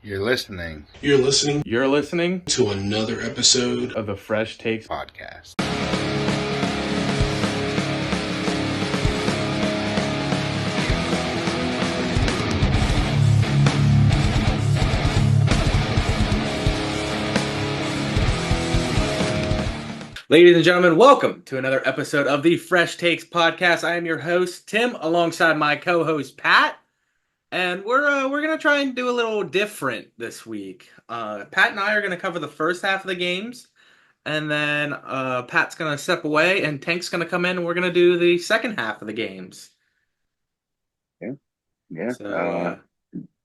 You're listening You're listening You're listening to another episode of the Fresh Takes podcast. Ladies and gentlemen, welcome to another episode of the Fresh Takes podcast. I am your host, Tim, alongside my co-host, Pat. And we're gonna try and do a little different this week. Pat and I are gonna cover the first half of the games, and then Pat's gonna step away, and Tank's gonna come in, and we're gonna do the second half of the games. Yeah. So,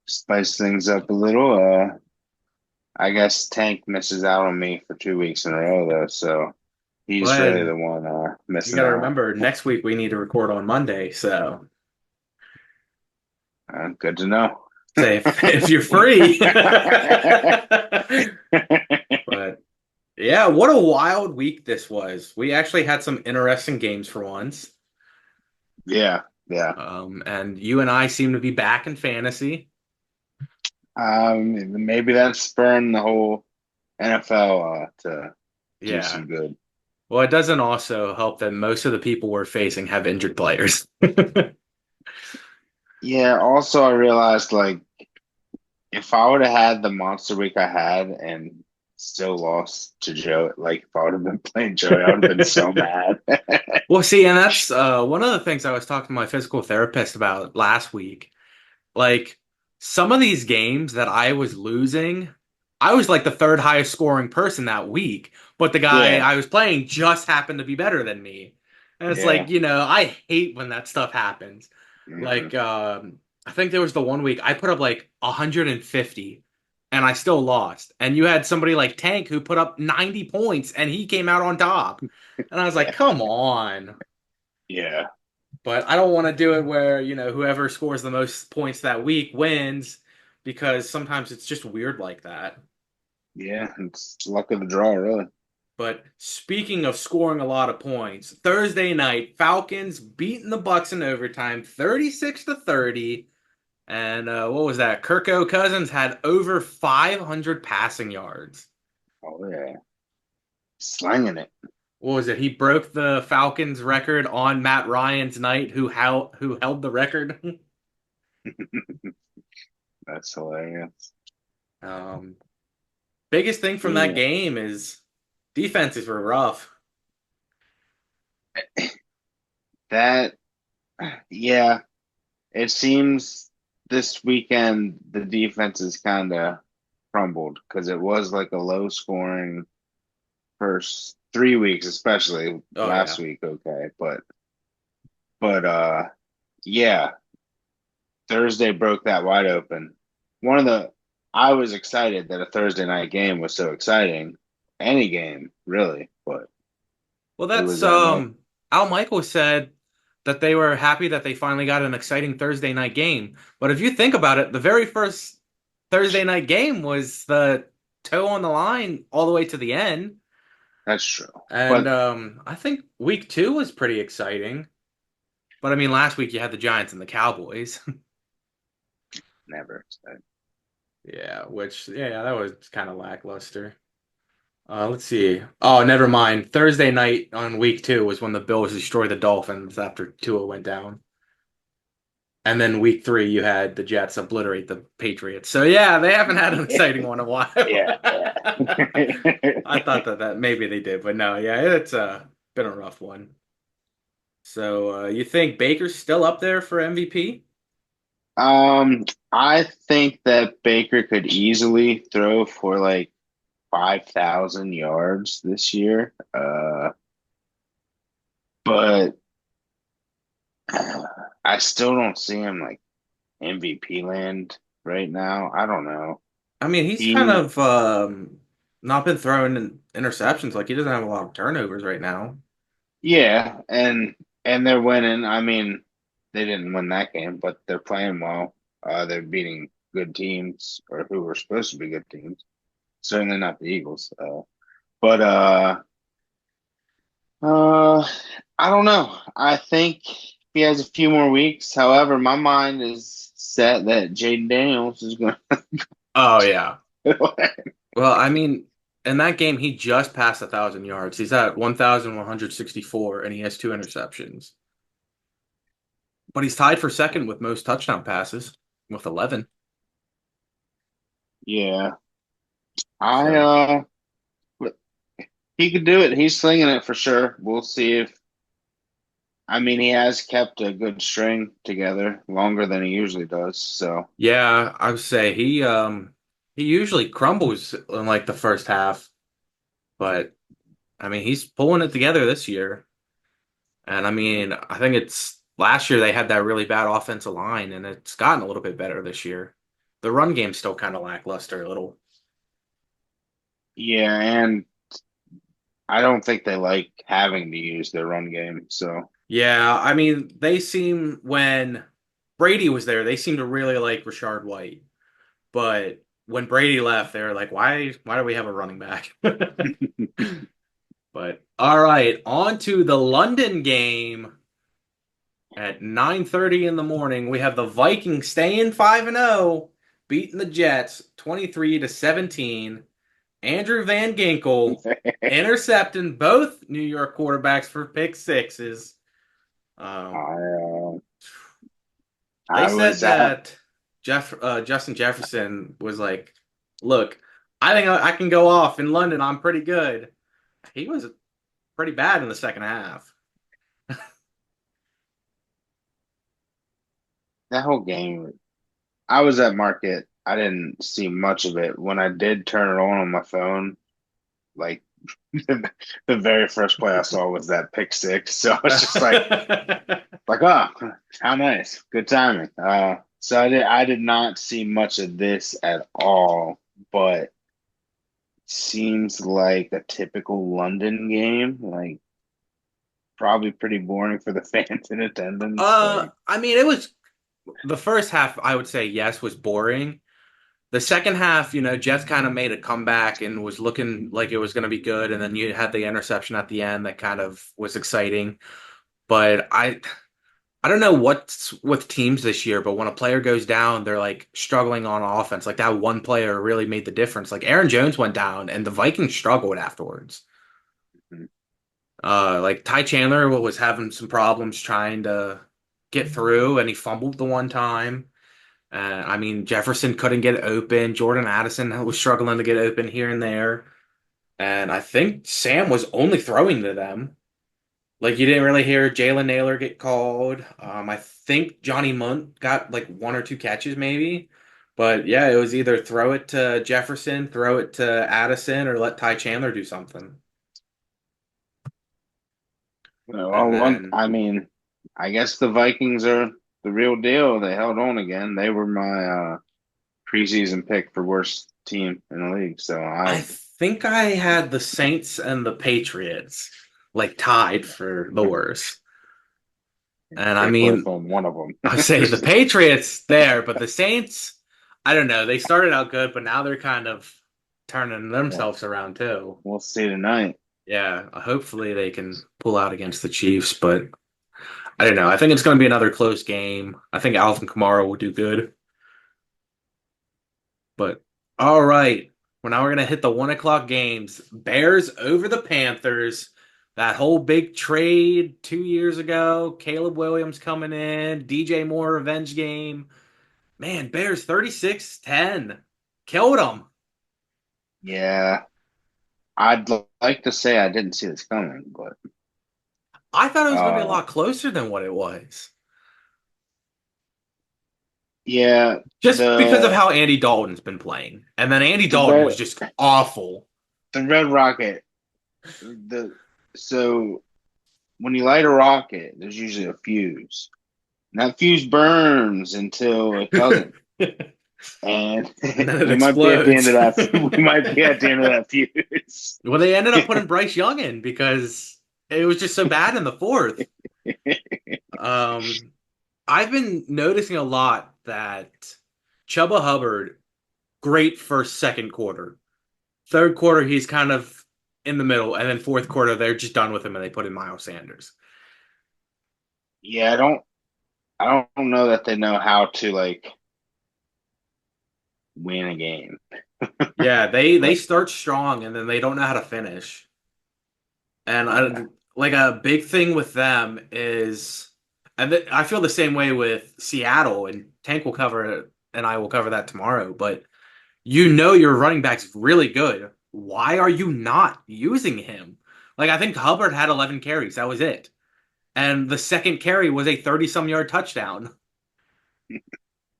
Spice things up a little. I guess Tank misses out on me for 2 weeks in a row, though, so he's well, really the one you missing gotta out. remember, next week we need to record on Monday, so Good to know. say if you're free. But yeah, what a wild week this was. We actually had some interesting games for once. Yeah. And you and I seem to be back in fantasy. Maybe that's spurring the whole NFL to do Yeah. some good. Well, it doesn't also help that most of the people we're facing have injured players. Yeah, also I realized, like, if I would have had the monster week I had and still lost to Joe, like, if I would have been playing Joe, I would have been so mad. Well, see, and that's one of the things I was talking to my physical therapist about last week. Like, some of these games that I was losing, I was like the third highest scoring person that week, but the guy Yeah. I was playing just happened to be better than me. And it's Yeah. like, I hate when that stuff happens. Mhm. Like, I think there was the one week I put up like 150 and I still lost. And you had somebody like Tank who put up 90 points and he came out on top. And I was like, come on. Yeah. But I don't want to do it where, whoever scores the most points that week wins, because sometimes it's just weird like that. Yeah, it's luck of the draw, really. But speaking of scoring a lot of points, Thursday night, Falcons beating the Bucks in overtime, 36-30. And what was that? Kirko Cousins had over 500 passing yards. Oh, yeah. Slanging it. What was it? He broke the Falcons record on Matt Ryan's night, who held the record. That's hilarious. Biggest thing from that game is defenses were rough. Yeah, it seems this weekend the defense is kind of crumbled because it was like a low scoring first 3 weeks, especially last week. Okay, but yeah, Thursday broke that wide open. I was excited that a Thursday night game was so exciting. Any game, really, but well, that's Al Michaels said that they were happy that they finally got an exciting Thursday night game. But if you think about it, the very first Thursday night game was the toe on the line all the way to the end. That's true. And I think week 2 was pretty exciting. But I mean, last week you had the Giants and the Cowboys. Never exciting. Yeah, that was kind of lackluster. Let's see. Oh, never mind. Thursday night on week 2 was when the Bills destroyed the Dolphins after Tua went down. And then week 3, you had the Jets obliterate the Patriots. So yeah, they haven't had an exciting one in a while. Yeah. I thought that maybe they did, but no, yeah, it's been a rough one. So you think Baker's still up there for MVP? I think that Baker could easily throw for like 5,000 yards this year. But I still don't see him like MVP land right now. I don't know. I mean, he's kind of not been throwing in interceptions. Like, he doesn't have a lot of turnovers right now. Yeah, and they're winning. I mean, they didn't win that game, but they're playing well. They're beating good teams, or who were supposed to be good teams. Certainly not the Eagles. But I don't know. I think he has a few more weeks. However, my mind is set that Jaden Daniels is going Oh yeah. Well, I mean, in that game, he just passed 1,000 yards. He's at 1,164, and he has two interceptions. But he's tied for second with most touchdown passes with 11. Yeah, I So but he could do it. He's slinging it for sure. We'll see if I mean he has kept a good string together longer than he usually does. So yeah, I would say he usually crumbles in like the first half, but I mean he's pulling it together this year. And I mean, I think it's last year they had that really bad offensive line, and it's gotten a little bit better this year. The run game's still kind of lackluster a little. yeah, and I don't think they like having to use their run game. So Yeah, I mean, they seem when Brady was there, they seemed to really like Rashard White. But when Brady left, they were like, why do we have a running back? But all right, on to the London game at 9:30 in the morning. We have the Vikings staying 5-0, beating the Jets 23-17. Andrew Van Ginkel intercepting both New York quarterbacks for pick sixes. Um, I they I said was at that Justin Jefferson was like, "Look, I think I can go off in London. I'm pretty good." He was pretty bad in the second half. that whole game. I was at market. I didn't see much of it. When I did turn it on my phone, like the very first play I saw was that pick six. So it's just like oh, how nice, good timing. So I did not see much of this at all, but seems like a typical London game. Like probably pretty boring for the fans in attendance. Like I mean, it was the first half. I would say yes was boring. The second half, Jets kind of made a comeback and was looking like it was going to be good, and then you had the interception at the end that kind of was exciting. But I don't know what's with teams this year, but when a player goes down, they're like struggling on offense. Like that one player really made the difference. Like Aaron Jones went down, and the Vikings struggled afterwards. Like Ty Chandler was having some problems trying to get through, and he fumbled the one time. I mean, Jefferson couldn't get open. Jordan Addison was struggling to get open here and there. And I think Sam was only throwing to them. Like you didn't really hear Jalen Naylor get called. I think Johnny Munt got like one or two catches maybe. But yeah, it was either throw it to Jefferson, throw it to Addison, or let Ty Chandler do something. And then I mean, I guess the Vikings are the real deal. They held on again. They were my preseason pick for worst team in the league. So I I think I had the Saints and the Patriots like tied for the worst. And I pick with mean, on one of I them. say the Patriots there, but the Saints, I don't know. They started out good, but now they're kind of turning Well, themselves around too. we'll see tonight. Yeah, hopefully they can pull out against the Chiefs, but I don't know. I think it's going to be another close game. I think Alvin Kamara will do good. But all right, well now we're going to hit the 1 o'clock games. Bears over the Panthers. That whole big trade 2 years ago. Caleb Williams coming in. DJ Moore revenge game. Man, Bears 36-10. Killed them. Yeah, like to say I didn't see this coming, but I thought it was going to be a uh, lot closer than what it was. yeah, Just because of the how Andy Dalton's been playing. And then Andy the Dalton red was just awful. the Red Rocket the so when you light a rocket, there's usually a fuse. And that fuse burns until it doesn't. And And then it we might be at the end explodes. of that. We might be at the end of that fuse. Well, they ended up putting Bryce Young in because it was just so bad in the fourth. Um, I've been noticing a lot that Chuba Hubbard, great first, second quarter. Third quarter, he's kind of in the middle, and then fourth quarter, they're just done with him and they put in Miles Sanders. Yeah, I don't know that they know how to like win a game. Yeah, they Like, start strong and then they don't know how to finish. And yeah, like a big thing with them is, and I feel the same way with Seattle, and Tank will cover it, and I will cover that tomorrow. But your running back's really good. Why are you not using him? Like I think Hubbard had 11 carries. That was it. And the second carry was a 30-some yard touchdown.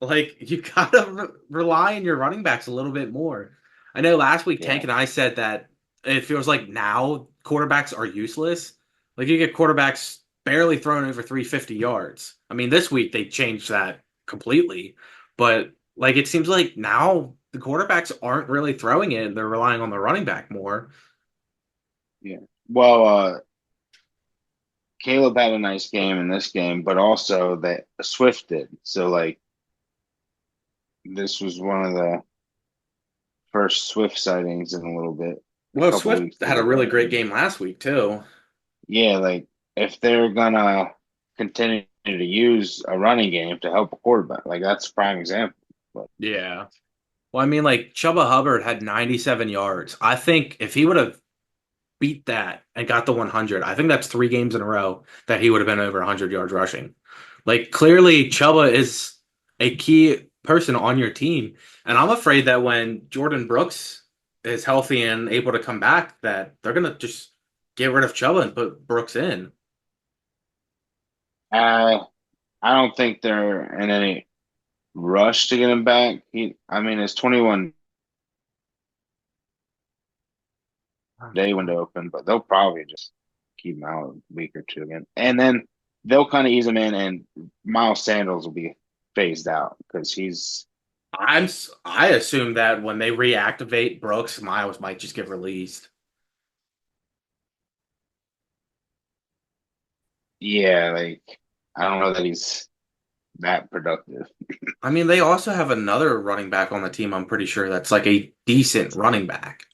Like you gotta rely on your running backs a little bit more. I know last week Tank yeah, and I said that it feels like now quarterbacks are useless. Like you get quarterbacks barely throwing over 350 yards. I mean, this week they changed that completely, but like it seems like now the quarterbacks aren't really throwing it; they're relying on the running back more. yeah. Well, Caleb had a nice game in this game, but also that Swift did. So like this was one of the first Swift sightings in a little bit, a Well, couple Swift weeks had a ago. really great game last week too. Yeah, like if they're gonna continue to use a running game to help a quarterback, like that's a prime example. But Yeah. Well, I mean, like Chuba Hubbard had 97 yards. I think if he would have beat that and got the 100, I think that's 3 games in a row that he would have been over 100 yards rushing. Like clearly, Chuba is a key person on your team, and I'm afraid that when Jordan Brooks is healthy and able to come back, that they're gonna just get rid of Chuba and put Brooks in. uh, I don't think they're in any rush to get him back. I mean, it's 21 day window open, but they'll probably just keep him out a week or two again, and then they'll kind of ease him in, and Miles Sanders will be phased out because he's I assume that when they reactivate Brooks, Miles might just get released. yeah, like I don't know that he's that productive. I mean, they also have another running back on the team, I'm pretty sure that's like a decent running back.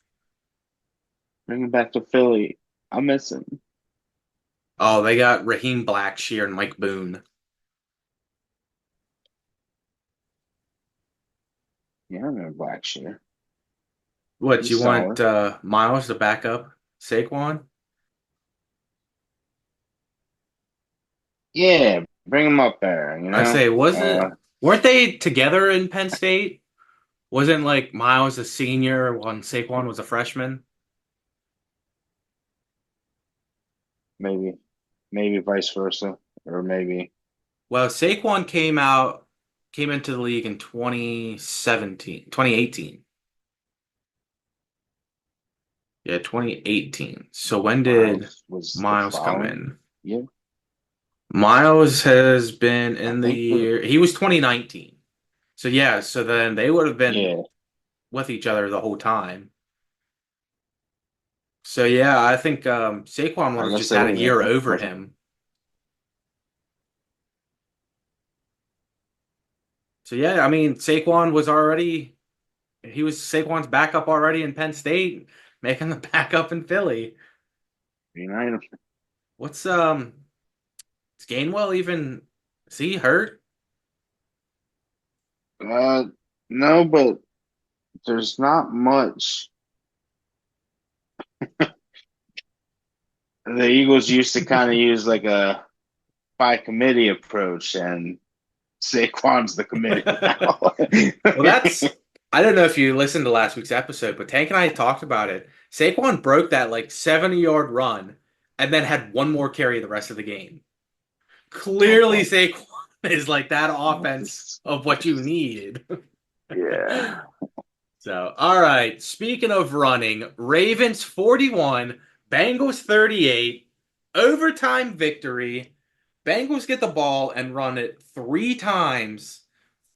Bring him back to Philly. I miss him. Oh, they got Raheem Blackshear and Mike Boone. Yeah, I remember Blackshear. What, you He's want solid. Miles to back up Saquon? Yeah, bring him up there. I say, weren't they together in Penn State? Wasn't like Miles a senior when Saquon was a freshman? Maybe, maybe vice versa, or maybe Well, Saquon came into the league in 2017, 2018. Yeah, 2018. So when did Miles was the Miles come following in? year. Miles has been I in the think the year, he was 2019. So yeah, so then they would have been yeah. with each other the whole time. So yeah, I think Saquon would I have guess just they had a would have year been over with him. him. So yeah, I mean he was Saquon's backup already in Penn State, making the backup in Philly. United. What's is Gainwell even, is he hurt? Uh, no, but there's not much. The Eagles used to kind of use like a by committee approach, and Saquon's the committee now. Well, I don't know if you listened to last week's episode, but Tank and I talked about it. Saquon broke that like 70-yard run and then had one more carry the rest of the game. Clearly, Okay. Saquon is like that offense of what you need. Yeah. So, all right. Speaking of running, Ravens 41, Bengals 38, overtime victory. Bengals get the ball and run it 3 times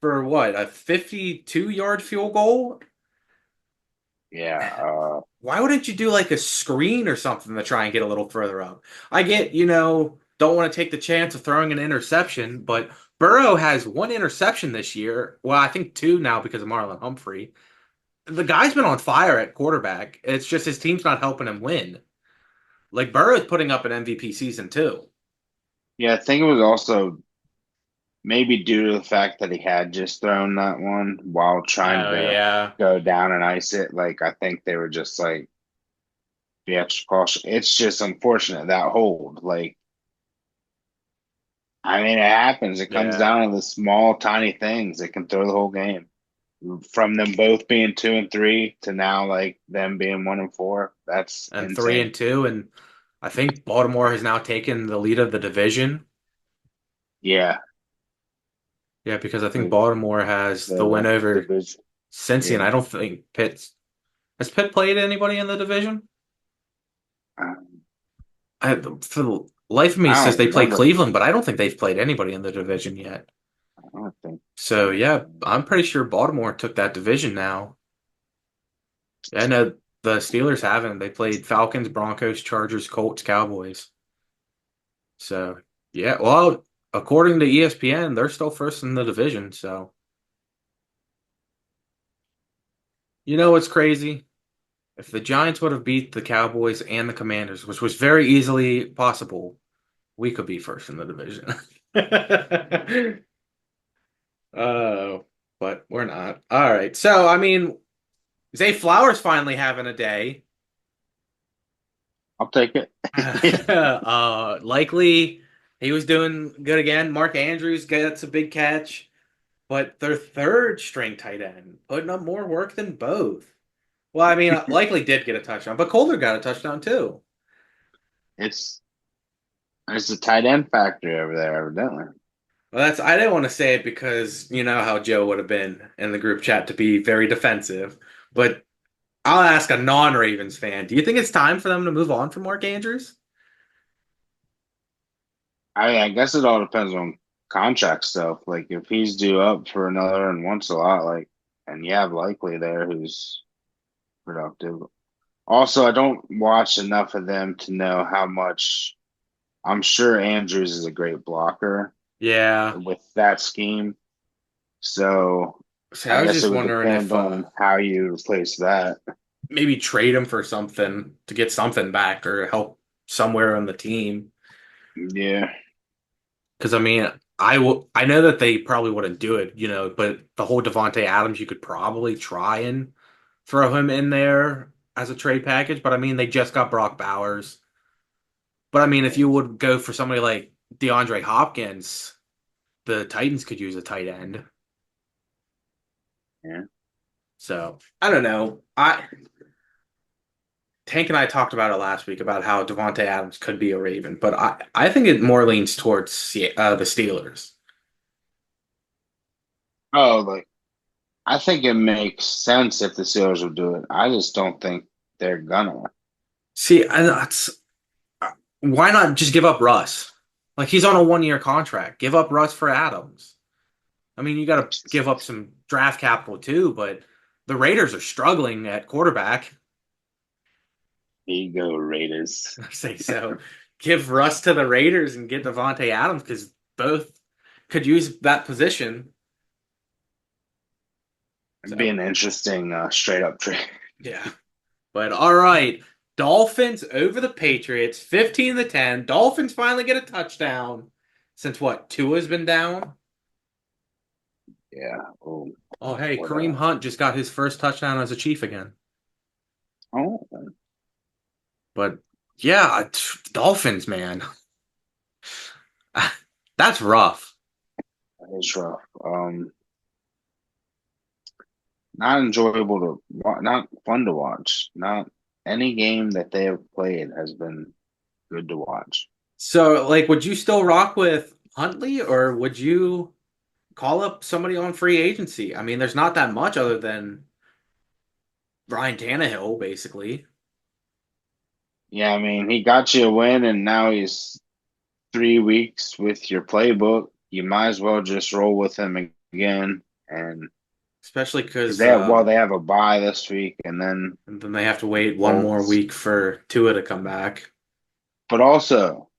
for what, a 52-yard field goal? Yeah. Why wouldn't you do like a screen or something to try and get a little further up? I get, don't want to take the chance of throwing an interception, but Burrow has 1 interception this year. Well, I think 2 now because of Marlon Humphrey. The guy's been on fire at quarterback. It's just his team's not helping him win. Like Burrow's putting up an MVP season too. Yeah, I think it was also maybe due to the fact that he had just thrown that one while trying Oh to yeah, go down and ice it. Like I think they were just like the extra caution. It's just unfortunate that hold. Like I mean, it happens. It comes yeah. down to the small, tiny things that can throw the whole game. From them both being 2-3 to now like them being 1-4. That's And three insane. and two, and I think Baltimore has now taken the lead of the division. Yeah, Yeah, because I think the Baltimore has the win the over division. Cincy, and Yeah. I don't think Pitt's has Pitt played anybody in the division? Um, For the life of me, it I says don't they play remember. Cleveland, but I don't think they've played anybody in the division yet. I don't think So so. yeah, I'm pretty sure Baltimore took that division now. Yeah, I know the Steelers haven't. They played Falcons, Broncos, Chargers, Colts, Cowboys. So yeah, well, according to ESPN, they're still first in the division. So you know what's crazy? If the Giants would have beat the Cowboys and the Commanders, which was very easily possible, we could be first in the division. Oh, but we're not. All right. So, I mean, Zay Flowers finally having a day. I'll take it. Likely he was doing good again. Mark Andrews gets a big catch, but their third string tight end putting up more work than both. Well, I mean, likely did get a touchdown, but Colder got a touchdown too. It's it's a tight end factory over there, evidently. Well, that's I didn't want to say it because you know how Joe would have been in the group chat to be very defensive, but I'll ask a non-Ravens fan. Do you think it's time for them to move on from Mark Andrews? I guess it all depends on contract stuff. Like if he's due up for another and wants a lot, like, and you have likely there who's productive. Also, I don't watch enough of them to know how much. I'm sure Andrews is a great blocker Yeah. with that scheme. So See, I I was guess it just would wondering depend if on how you replace that. maybe trade him for something to get something back or help somewhere on the team. Yeah, Because I mean, I know that they probably wouldn't do it, but the whole Devonte Adams, you could probably try and throw him in there as a trade package. But I mean, they just got Brock Bowers. But I mean, if you would go for somebody like DeAndre Hopkins, the Titans could use a tight end. yeah. So I don't know. I Tank and I talked about it last week about how Devonte Adams could be a Raven, but I think it more leans towards the Steelers. Oh, like I think it makes sense if the Steelers would do it. I just don't think they're gonna. See, why not just give up Russ? Like he's on a 1 year contract. Give up Russ for Adams. I mean, you got to give up some draft capital too, but the Raiders are struggling at quarterback. Ego Raiders. I say so. Give Russ to the Raiders and get Devonte Adams because both could use that position. It'd be So an interesting straight up trade. yeah. But all right, Dolphins over the Patriots, 15-10. Dolphins finally get a touchdown since what? Tua's been down. Yeah. Oh, Oh, hey, what Kareem Hunt just got his first touchdown as a Chief again. oh, But yeah, Dolphins, man, that's rough. that is rough. Not enjoyable to not fun to watch. Not any game that they have played has been good to watch. So, like, would you still rock with Huntley, or would you call up somebody on free agency? I mean, there's not that much other than Ryan Tannehill, basically. Yeah, I mean, he got you a win, and now he's 3 weeks with your playbook. You might as well just roll with him again, and Especially because because they have a bye this week, and then they have to wait one more Colts. week for Tua to come back. But also,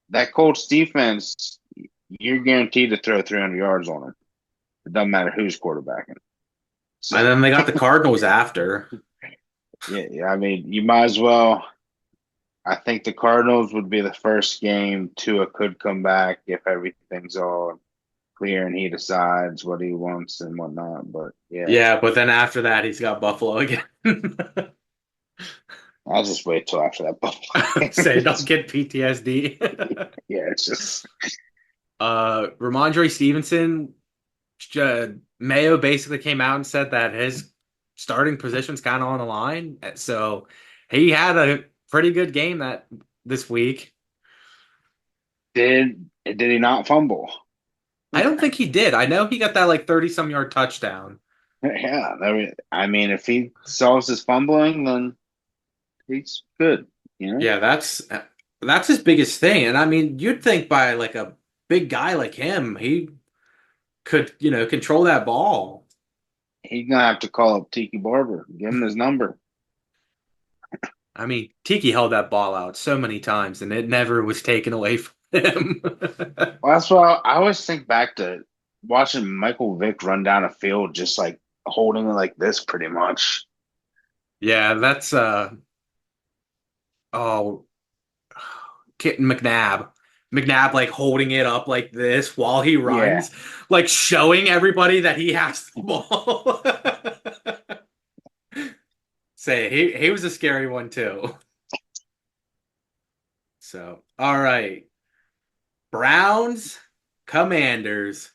that Colts defense, you're guaranteed to throw 300 yards on them. It doesn't matter who's quarterbacking. So, And then they got the Cardinals after, yeah, I mean, you might as well. I think the Cardinals would be the first game Tua could come back if everything's all. clear and he decides what he wants and whatnot. But yeah, Yeah, but then after that, he's got Buffalo again. I'll just wait till after that Buffalo Say, game. don't get PTSD. Yeah, it's just Ramondre Stevenson, Mayo basically came out and said that his starting position's kind of on the line. So he had a pretty good game this week. did he not fumble? I don't think he did. I know he got that like 30 some yard touchdown. Yeah, I mean, if he solves his fumbling, then he's good. You know, Yeah, that's his biggest thing. And I mean, you'd think by like a big guy like him, he could, control that ball. he's gonna have to call up Tiki Barber, give him his number. I mean, Tiki held that ball out so many times and it never was taken away from him. Well, that's why I always think back to watching Michael Vick run down a field, just like holding it like this, pretty much. Yeah, that's oh, Kitten McNabb. McNabb like holding it up like this while he Yeah, runs, like showing everybody that he has the ball. Say he was a scary one too. So, all right. Browns, Commanders.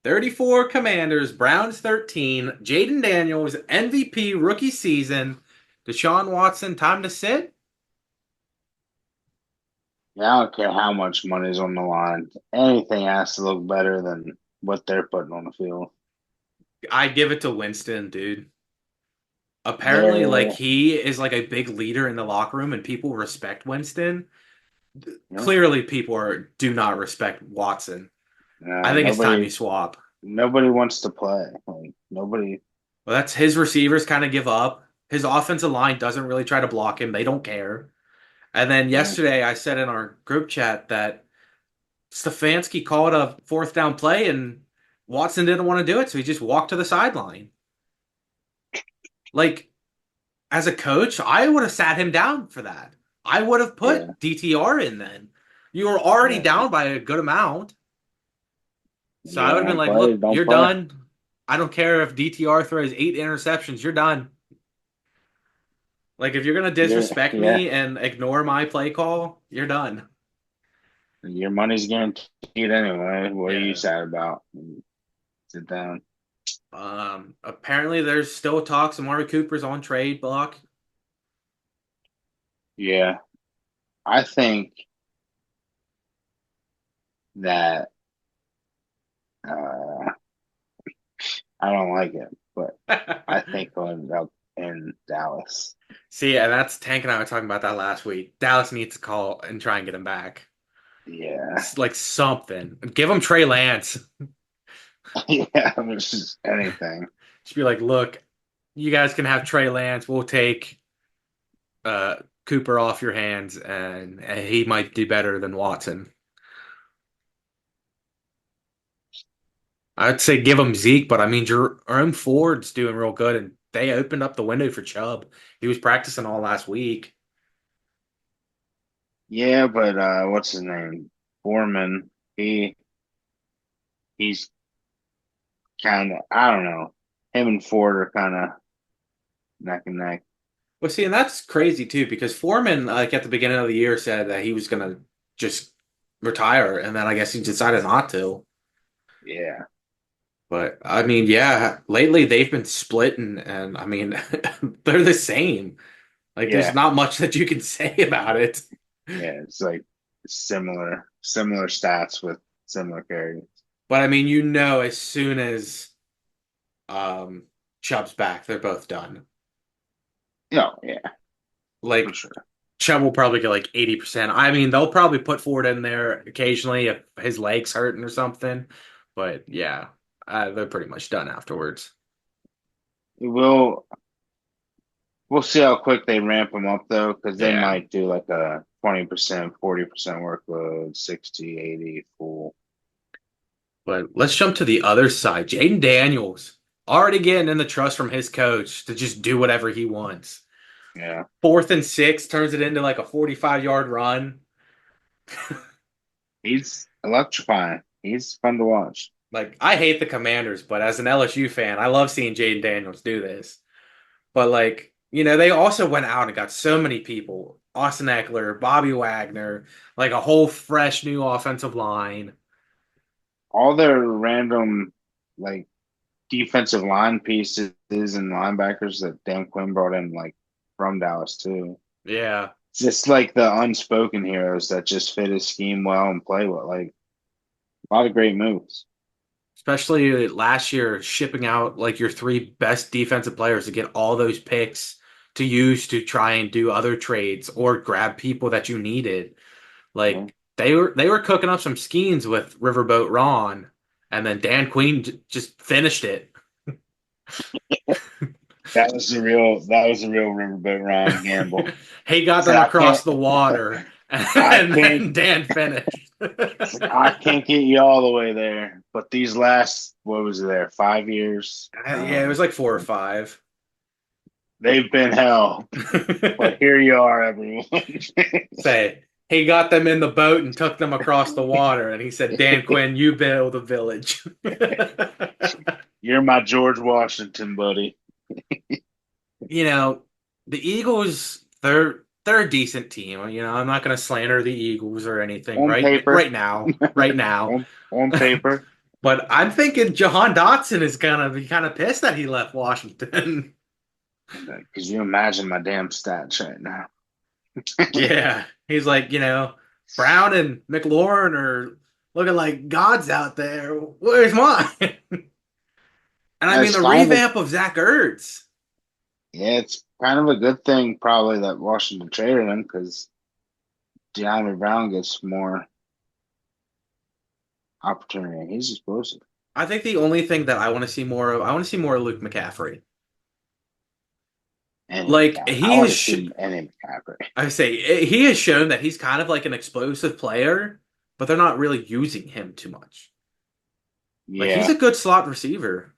34 Commanders, Browns 13. Jaden Daniels, MVP rookie season. Deshaun Watson, time to sit? yeah. I don't care how much money's on the line. Anything has to look better than what they're putting on the field. I give it to Winston, dude. Apparently, like They're, he is like a big leader in the locker room and people respect Winston. yeah, Clearly, people do not respect Watson. I think it's time you nobody, swap. nobody wants to play. Like nobody. Well, that's his receivers kind of give up. His offensive line doesn't really try to block him. They don't care. And then Yeah, yesterday, I said in our group chat that Stefanski called a fourth down play and Watson didn't want to do it, so he just walked to the sideline. Like, as a coach, I would have sat him down for that. I would have yeah, put DTR in then. You were already yeah. down by a good amount. So You I would don't have been want to like, play, look, don't you're play. done. I don't care if DTR throws 8 interceptions, you're done. Like, if you're going to disrespect Yeah, me and ignore my play call, you're done. your money's guaranteed anyway. What are you Yeah. sad about? Sit down. Apparently there's still talks. Amari Cooper's on trade block. Yeah, I think that uh, I don't like it, but I think he'll end up in Dallas. See, and that's Tank and I were talking about that last week. Dallas needs to call and try and get him back. Yeah, Like something. Give him Trey Lance. yeah, which is anything. Just be like, look, you guys can have Trey Lance. We'll take uh Cooper off your hands, and he might do better than Watson. I'd say give him Zeke, but I mean, Jerome Ford's doing real good, and they opened up the window for Chubb. He was practicing all last week. Yeah, but what's his name? Foreman. He's kind of, I don't know. Him and Ford are kind of neck and neck. Well, see, and that's crazy too, because Foreman, like at the beginning of the year, said that he was gonna just retire, and then I guess he decided not to. Yeah, But I mean, yeah, lately they've been splitting, and I mean, they're the same. Like, there's yeah, not much that you can say about it. yeah. It's like similar stats with similar carries. But I mean, as soon as um Chubb's back, they're both done. No, yeah, for Like sure. Chubb will probably get like 80%. I mean, they'll probably put Ford in there occasionally if his leg's hurting or something. But yeah, they're pretty much done afterwards. We'll we'll see how quick they ramp them up though, because they Yeah. might do like a 20%, 40% workload, 60, 80 full. But let's jump to the other side. Jaden Daniels already getting in the trust from his coach to just do whatever he wants. Yeah, 4th and 6 turns it into like a 45-yard run. he's electrifying. He's fun to watch. Like, I hate the Commanders, but as an LSU fan, I love seeing Jaden Daniels do this. But like, they also went out and got so many people. Austin Eckler, Bobby Wagner, like a whole fresh new offensive line. All their random like defensive line pieces and linebackers that Dan Quinn brought in like from Dallas too. Yeah. It's just like the unspoken heroes that just fit his scheme well and play well. Like a lot of great moves. Especially last year, shipping out like your three best defensive players to get all those picks to use to try and do other trades or grab people that you needed. Yeah. Like they were cooking up some schemes with Riverboat Ron, and then Dan Quinn just finished it. That was the real Riverboat Ron gamble. He got Said them I across can't the water, I and can't then Dan finished. I can't get you all the way there. But these last what was it there, 5 years? Yeah, it was like 4 or 5. They've been hell. But here you are, everyone. Say, he got them in the boat and took them across the water, and he said, Dan Quinn, you build a village. You're my George Washington, buddy. you know, the Eagles, they're a decent team. I'm not going to slander the Eagles or anything On right paper. now, right now. On paper. But I'm thinking Jahan Dotson is gonna be kind of pissed that he left Washington. Because you imagine my damn stats right now. Yeah, he's like, Brown and McLaurin are looking like gods out there. Where's mine? And I mean It's the kind of revamp of Zach Ertz. yeah, it's kind of a good thing probably that Washington traded him because DeAndre Brown gets more opportunity. He's explosive. I think the only thing that I want to see more of, I want to see more of Luke McCaffrey. Any Like McCaffrey. I he want has, to see any McCaffrey. I say he has shown that he's kind of like an explosive player, but they're not really using him too much. Like he's Yeah. a good slot receiver.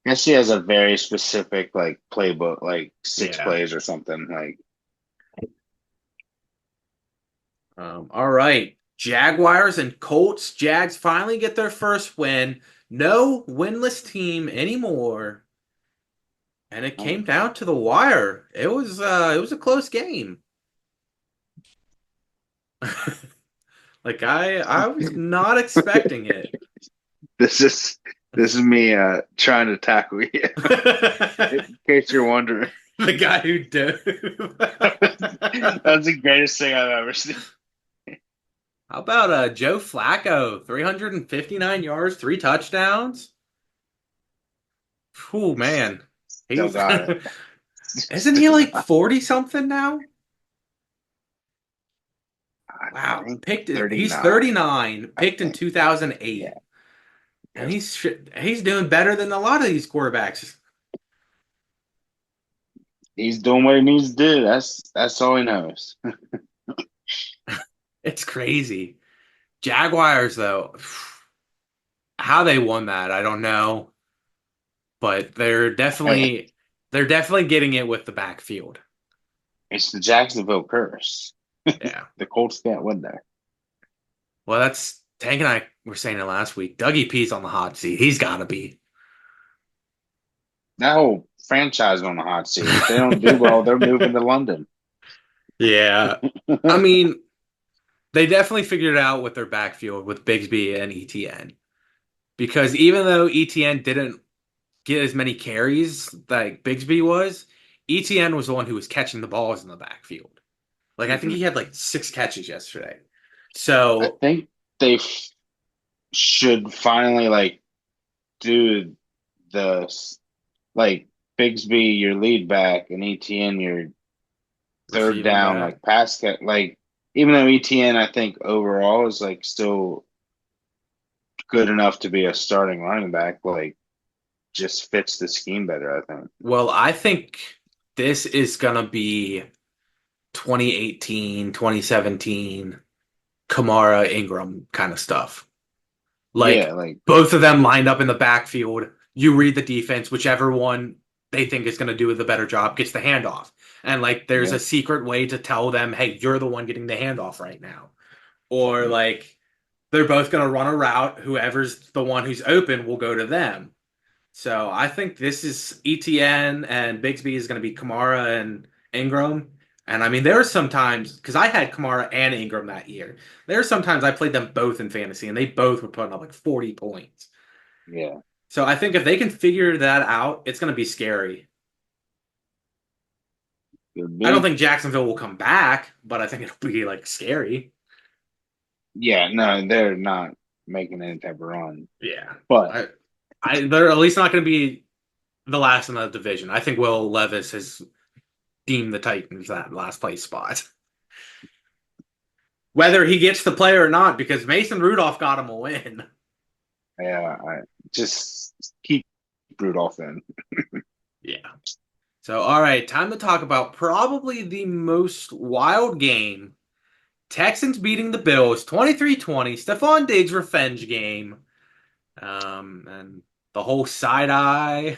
I guess he has a very specific like playbook, like six Yeah. plays or something. Like All right. Jaguars and Colts. Jags finally get their first win. No winless team anymore. And it came down to the wire. It was a close game. Like I was not expecting it. this is this is me trying to tackle you. In case you're wondering. The guy who dove. That's the greatest thing I've ever seen. How about Joe Flacco? 359 yards, 3 touchdowns. Oh man. He Still was got it. Isn't he like 40 something now? I Wow. think He's 39. 39, I picked in think. 2008. Yeah. And he's doing better than a lot of these quarterbacks. He's doing what he needs to do. That's all he knows. It's crazy. Jaguars though, how they won that, I don't know, but they're definitely getting it with the backfield. It's the Jacksonville curse. Yeah. The Colts can't win there. Well, that's Tank and I were saying it last week. Dougie P's on the hot seat. He's got to be. That whole franchise on the hot seat. If they don't do well, they're moving to London. Yeah. I mean, they definitely figured it out with their backfield with Bigsby and ETN. Because even though ETN didn't get as many carries like Bigsby was, ETN was the one who was catching the balls in the backfield. Like I think he had like 6 catches yesterday. I So think they should finally like do the like Bigsby your lead back and ETN your third receiving down back. like pass cut. Like even though ETN I think overall is like still good enough to be a starting running back, like just fits the scheme better. I think. Well, I think this is gonna be 2018, 2017 Kamara Ingram kind of stuff. Yeah, Like like both of them lined up in the backfield. You read the defense, whichever one they think is going to do the better job gets the handoff. And like there's yeah, a secret way to tell them, hey, you're the one getting the handoff right now. Or like they're both going to run a route. Whoever's the one who's open will go to them. So I think this is ETN and Bigsby is going to be Kamara and Ingram. And I mean, there are some times because I had Kamara and Ingram that year. There are some times I played them both in fantasy and they both were putting up like 40 points. Yeah, So I think if they can figure that out, it's going to be scary. could I don't be. think Jacksonville will come back, but I think it'll be like scary. Yeah, no, they're not making any type of run. Yeah. But I, they're at least not going to be the last in the division. I think Will Levis has deemed the Titans that last place spot. Whether he gets the play or not, because Mason Rudolph got him a win. yeah, I just keep Rudolph in. Yeah. So, all right, time to talk about probably the most wild game. Texans beating the Bills 23-20. Stephon Diggs revenge game. And the whole side eye.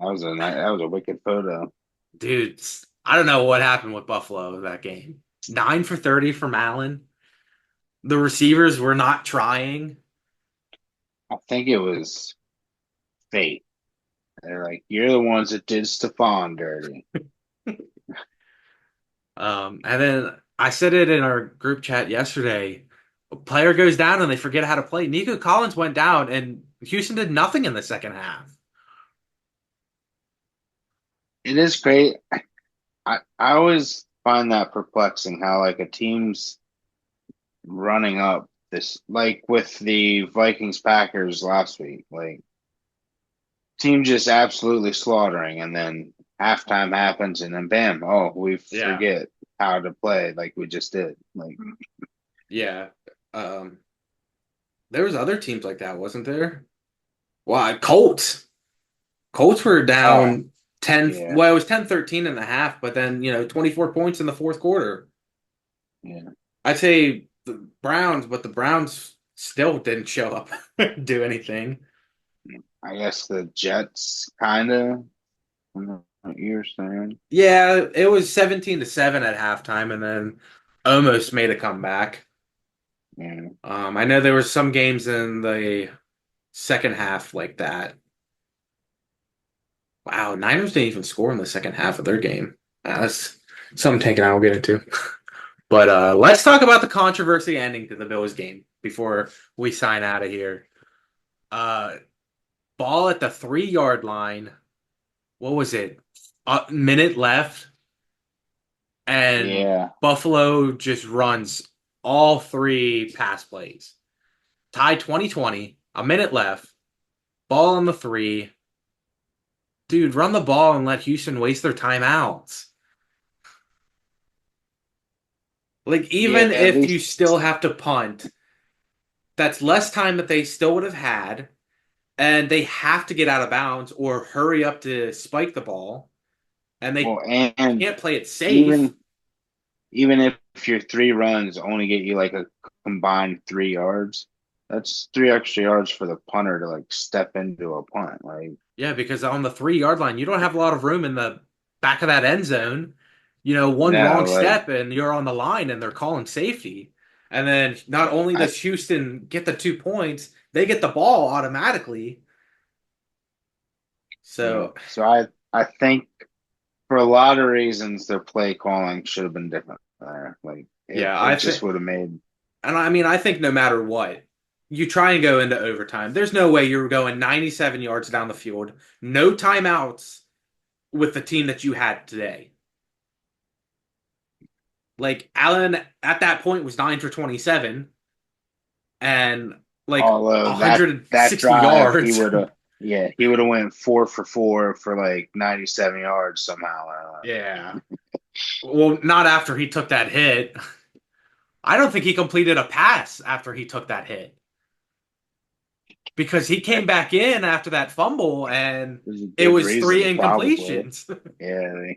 That was a wicked photo. Dude, I don't know what happened with Buffalo that game. 9 for 30 from Allen. The receivers were not trying. I think it was fate. They're like, you're the ones that did Stephon dirty. And then I said it in our group chat yesterday. A player goes down and they forget how to play. Nico Collins went down and Houston did nothing in the second half. It is great. I always find that perplexing how like a team's running up this like with the Vikings Packers last week. Like team just absolutely slaughtering and then halftime happens and then bam, oh, we Yeah. forget how to play like we just did. Like Yeah. Um, there was other teams like that, wasn't there? Well, Colts. Colts were oh down 10, yeah, well, it was 10-13 and a half, but then, 24 points in the fourth quarter. yeah. I'd say the Browns, but the Browns still didn't show up do anything. I guess the Jets kinda I don't know what you're saying. Yeah, it was 17-7 at halftime and then almost made a comeback. Yeah. I know there were some games in the second half like that. Wow, Niners didn't even score in the second half of their game. That's something taken I'll get into. But let's talk about the controversy ending to the Bills game before we sign out of here. Uh, ball at the 3 yard line. What was it? A minute left, and Yeah. Buffalo just runs all three pass plays. Tie 2020, a minute left, ball on the 3. Dude, run the ball and let Houston waste their timeouts. Like, Yeah, even at if you least still have to punt, that's less time that they still would have had, and they have to get out of bounds or hurry up to spike the ball, and they well and can't play it safe. even even if your 3 runs only get you like a combined 3 yards, that's 3 extra yards for the punter to like step into a punt. Like, Yeah, because on the 3 yard line, you don't have a lot of room in the back of that end zone. One wrong no, like step and you're on the line and they're calling safety. And then not only I does Houston get the 2 points, they get the ball automatically. yeah. So, So I think for a lot of reasons their play calling should have been different there. Like yeah, it I just think, would have made and I mean, I think no matter what, you try and go into overtime. There's no way you're going 97 yards down the field, no timeouts with the team that you had today. Like Allen at that point was 9 for 27 and like all of that 160 drive he yards. would have he would have went 4 for 4 for like 97 yards somehow. Yeah. Well, not after he took that hit. I don't think he completed a pass after he took that hit because he came back in after that fumble and There's a it good was three reason, probably. incompletions. Yeah,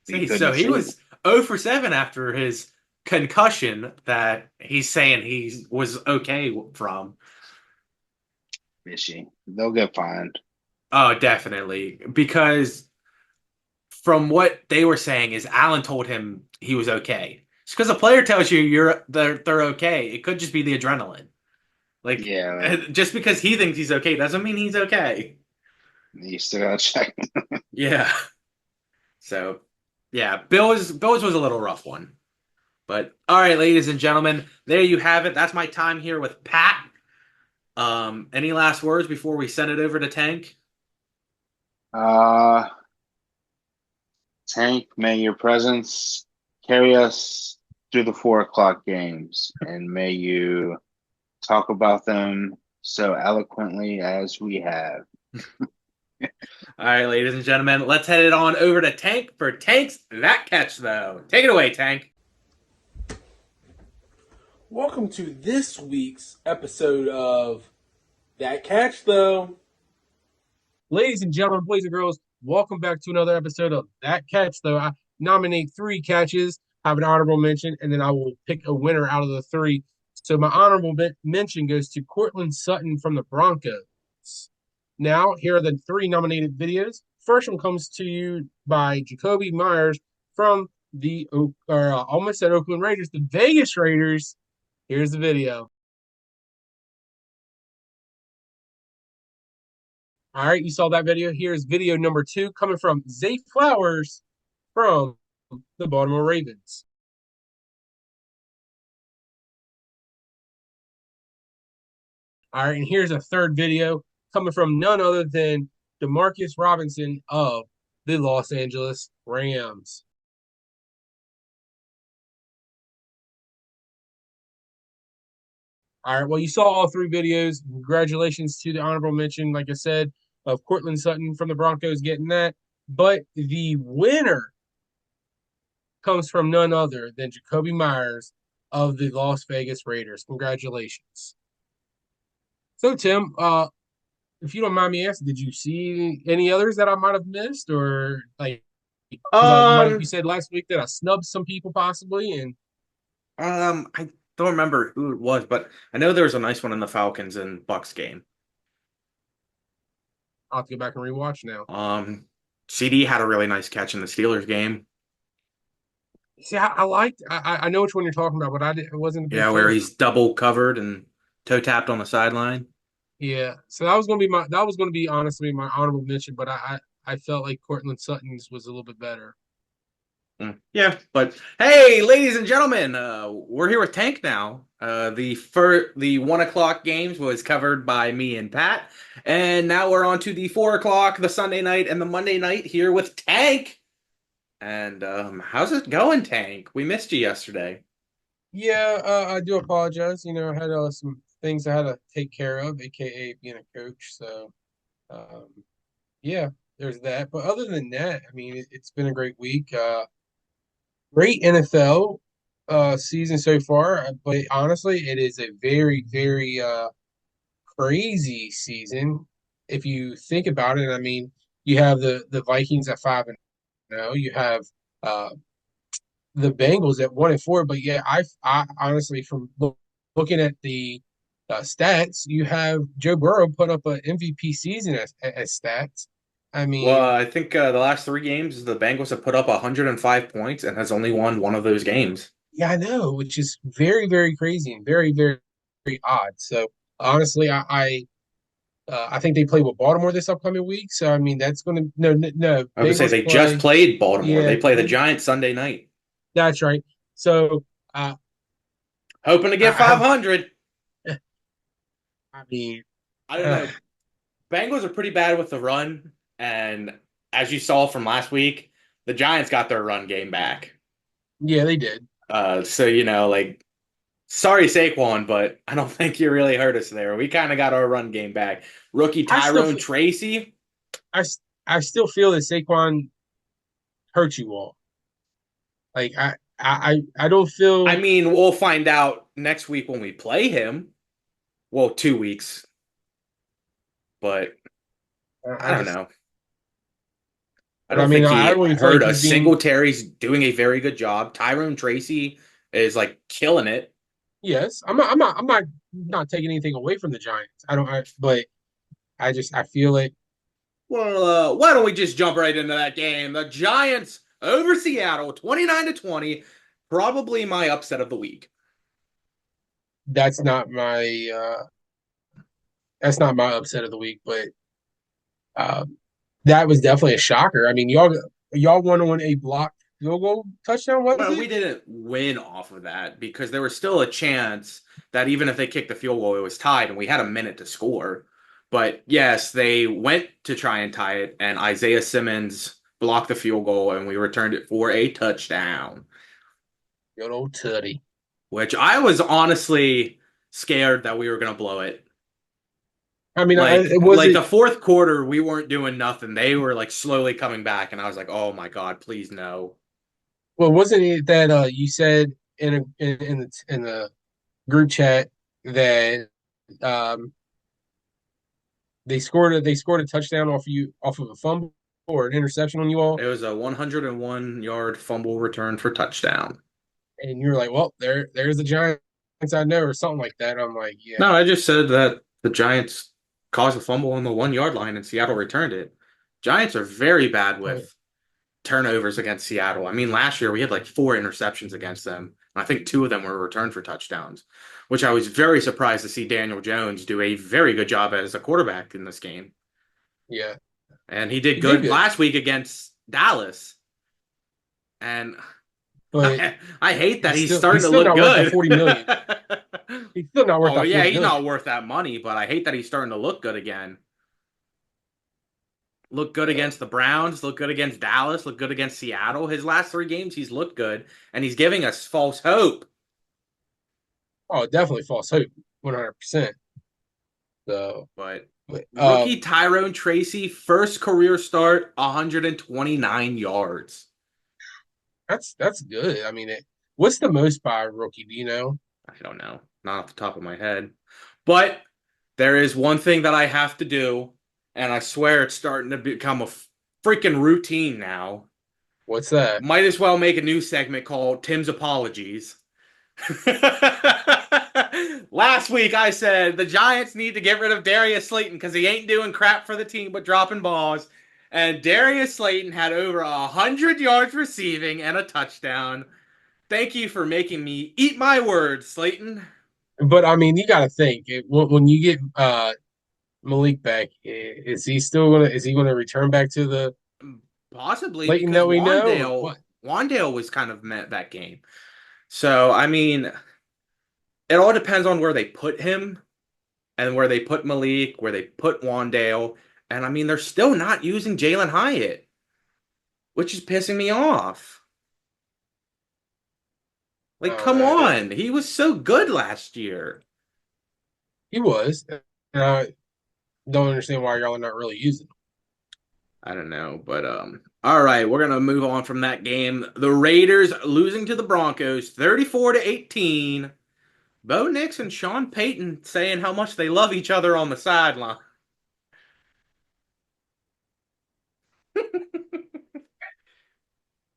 he So couldn't he see. was 0 for 7 after his concussion that he's saying he was okay from. Fishy. They'll get fined. Oh, definitely. Because from what they were saying is Allen told him he was okay. Just because a player tells you they're okay, it could just be the adrenaline. Like Yeah, like just because he thinks he's okay doesn't mean he's okay. you still gotta check. Yeah. So yeah, Bills was a little rough one. But all right, ladies and gentlemen, there you have it. That's my time here with Pat. Any last words before we send it over to Tank? Uh, Tank, may your presence carry us through the 4 o'clock games, and may you talk about them so eloquently as we have. All right, ladies and gentlemen, let's head it on over to Tank for Tank's That Catch, though. Take it away, Tank. Welcome to this week's episode of That Catch, though. Ladies and gentlemen, boys and girls, welcome back to another episode of That Catch. Though I nominate 3 catches, have an honorable mention, and then I will pick a winner out of the 3. So my honorable mention goes to Cortland Sutton from the Broncos. Now, here are the 3 nominated videos. First one comes to you by Jacoby Myers from the almost said Oakland Raiders, the Vegas Raiders. Here's the video. All right, you saw that video. Here's video number 2 coming from Zay Flowers from the Baltimore Ravens. All right, and here's a third video coming from none other than Demarcus Robinson of the Los Angeles Rams. All right, well, you saw all 3 videos. Congratulations to the honorable mention, like I said, of Cortland Sutton from the Broncos getting that. But the winner comes from none other than Jacoby Myers of the Las Vegas Raiders. Congratulations. So, Tim, if you don't mind me asking, did you see any others that I might have missed, or like, because like you Um, said last week that I snubbed some people possibly, and I don't remember who it was, but I know there was a nice one in the Falcons and Bucks game. I'll have to go back and rewatch now. CD had a really nice catch in the Steelers game. See, I liked, I know which one you're talking about, but I wasn't a big Yeah, where fan. he's double covered and toe tapped on the sideline. Yeah, so that was gonna be honestly my honorable mention, but I felt like Cortland Sutton's was a little bit better. Yeah, but hey, ladies and gentlemen, we're here with Tank now. The 1 o'clock games was covered by me and Pat, and now we're on to the 4 o'clock, the Sunday night and the Monday night here with Tank. And how's it going, Tank? We missed you yesterday. Yeah, I do apologize. I had some things I had to take care of, aka being a coach. So, um, yeah, there's that. But other than that, I mean, it's been a great week. Great NFL season so far. But honestly, it is a very, very crazy season if you think about it. I mean, you have the Vikings at 5-0. You have uh, the Bengals at 1-4. But yeah, I honestly, from looking at the stats, you have Joe Burrow put up an MVP season as stats. I Well, mean, I think the last 3 games, the Bengals have put up 105 points and has only won one of those games. yeah, I know, which is very, very crazy and very, very, very odd. So honestly, I think they play with Baltimore this upcoming week. So I mean, that's going to no I was gonna say Bengals they just play. played Baltimore. Yeah, They play the Giants Sunday night. that's right. So uh, Hoping to get I, 500. I mean, I don't uh, know. Bengals are pretty bad with the run, and as you saw from last week, the Giants got their run game back. yeah, they did. So like, sorry Saquon, but I don't think you really hurt us there. We kind of got our run game back. Rookie I still, Tyrone Tracy. I, I still feel that Saquon hurt you all. Like I don't I feel. mean, we'll find out next week when we play him. Well, 2 weeks, but I I don't just. know. I But I don't mean, think I he don't even feel like hurt he's us. being. Singletary's doing a very good job. Tyrone Tracy is like killing it. Yes, I'm not taking anything away from the Giants. I don't. But I feel it. Well, why don't we just jump right into that game? The Giants over Seattle, 29-20. Probably my upset of the week. That's not my upset of the week, but that was definitely a shocker. I mean, y'all won on a blocked field goal touchdown, was Well, it? we didn't win off of that because there was still a chance that even if they kicked the field goal, it was tied and we had a minute to score. But yes, they went to try and tie it, and Isaiah Simmons blocked the field goal, and we returned it for a touchdown, Good old Teddy. which I was honestly scared that we were going to blow it. I mean, it Like wasn't. the fourth quarter, we weren't doing nothing. They were like slowly coming back, and I was like, "Oh my God, please no." Well, wasn't it that you said in the group chat that um they scored a touchdown off of a fumble or an interception on you all, It was a 101-yard fumble return for touchdown. and you're like, well, there's the Giants I know, or something like that. I'm like, yeah, No, I just said that the Giants caused a fumble on the 1 yard line and Seattle returned it. Giants are very bad but with turnovers against Seattle. I mean, last year we had like 4 interceptions against them. I think 2 of them were returned for touchdowns, which I was very surprised to see Daniel Jones do a very good job as a quarterback in this game. yeah, And he did he did good good, last week against Dallas. And but I hate that he's he's still starting he's to still look not worth that good. 40 million. He's still not worth Oh that yeah, 40 he's million. not worth that money, but I hate that he's starting to look good again. Look good Uh, against the Browns, look good against Dallas, look good against Seattle. His last 3 games, he's looked good, and he's giving us false hope. oh, definitely false hope, 100%. So, But but, rookie Tyrone Tracy, first career start, 129 yards. that's good. I mean, what's the most by a rookie? Do you know? I don't know, not off the top of my head. But there is one thing that I have to do, and I swear it's starting to become a freaking routine now. What's that? Might as well make a new segment called Tim's Apologies. Last week I said the Giants need to get rid of Darius Slayton because he ain't doing crap for the team but dropping balls. And Darius Slayton had over 100 yards receiving and a touchdown. Thank you for making me eat my words, Slayton. But I mean, you got to think when you get Malik back, is he gonna return back to the Possibly Leighton because that we know, or Wandale what? Wandale was kind of met that game. So I mean, it all depends on where they put him and where they put Malik, where they put Wandale. And I mean, they're still not using Jalen Hyatt, which is pissing me off. Like, come Uh, on. He was so good last year. he was, and I don't understand why y'all are not really using him. I don't know, but all right, we're gonna move on from that game. The Raiders losing to the Broncos 34-18. Bo Nix and Sean Payton saying how much they love each other on the sideline.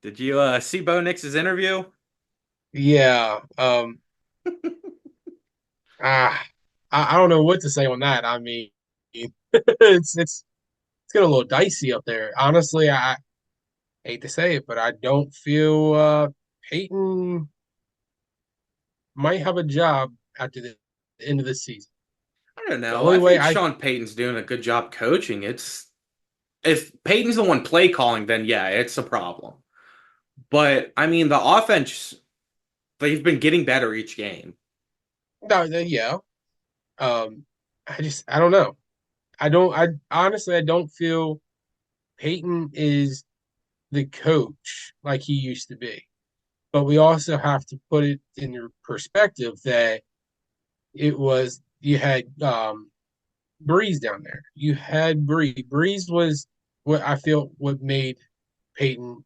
Did you see Bo Nix's interview? Yeah. Ah, I don't know what to say on that. I mean, it's getting a little dicey up there. Honestly, I hate to say it, but I don't feel Peyton might have a job after the end of this season. I don't The know. only I way think I Sean Payton's doing a good job coaching. It's if Payton's the one play calling, then yeah, it's a problem. But I mean, the offense, they've been getting better each game. no, yeah. Um, I don't know. I honestly I don't feel Peyton is the coach like he used to be. But we also have to put it in your perspective that it was you had Breeze down there. You had Breeze. Breeze was what I feel what made Peyton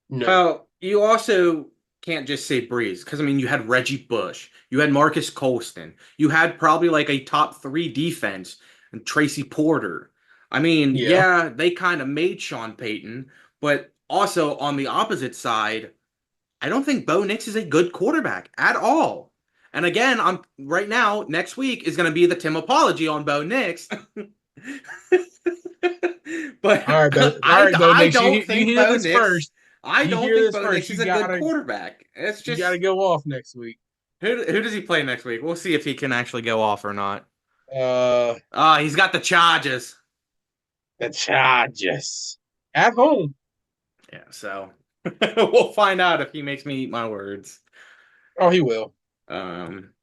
no. Well, you also can't just say Breeze because I mean, you had Reggie Bush, you had Marcus Colston, you had probably like a top 3 defense and Tracy Porter. I mean, Yeah. yeah, they kind of made Sean Payton, but also on the opposite side, I don't think Bo Nix is a good quarterback at all. And again, I'm right now, next week is going to be the Tim apology on Bo Nix. But All right, Bo I Nix. don't You think hear Bo this Nix first. I You don't hear think this Bo first. Nix is a good quarterback. It's You gotta just go off next week. who does he play next week? We'll see if he can actually go off or not. Uh, He's got the Chargers. the Chargers at home. Yeah, so we'll find out if he makes me eat my words. Oh, he will. Um,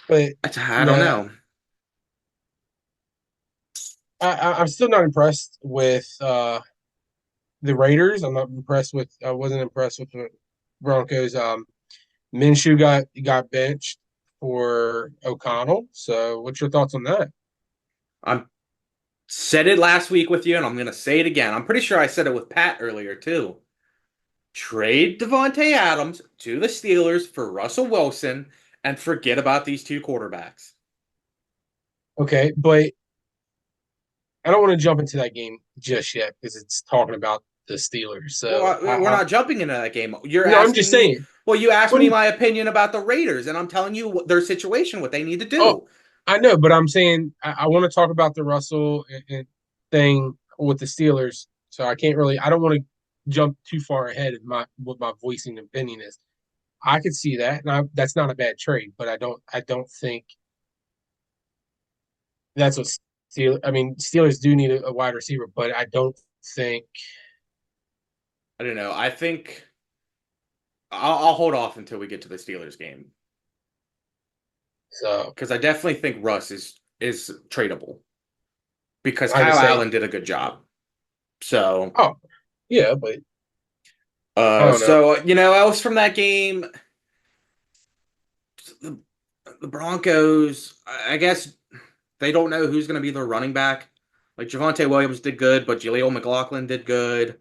But I don't no, know. I'm still not impressed with the Raiders. I'm not impressed with. I wasn't impressed with the Broncos. Minshew got benched for O'Connell. So, what's your thoughts on that? I said it last week with you, and I'm gonna say it again. I'm pretty sure I said it with Pat earlier too. Trade Devontae Adams to the Steelers for Russell Wilson and forget about these two quarterbacks. Okay, but I don't want to jump into that game just yet because it's talking about the Steelers. Well, So, we're not jumping into that game. You're no, I'm just asking me, saying. well, you asked me When my opinion about the Raiders, and I'm telling you their situation, what they need to oh, do. I know, but I'm saying I want to talk about the Russell and thing with the Steelers. So I can't really. I don't want to jump too far ahead of my what my voicing opinion is. I could see that, and that's not a bad trade. But I don't think that's what Steelers. I mean, Steelers do need a wide receiver, but I don't think I don't know. I think I'll hold off until we get to the Steelers game so. because I definitely think Russ is tradable because I Kyle just say, Allen did a good job. So, oh yeah, but I don't know. else from that game, the, the Broncos, I guess they don't know who's going to be their running back. Like Javonte Williams did good, but Jaleel McLaughlin did good.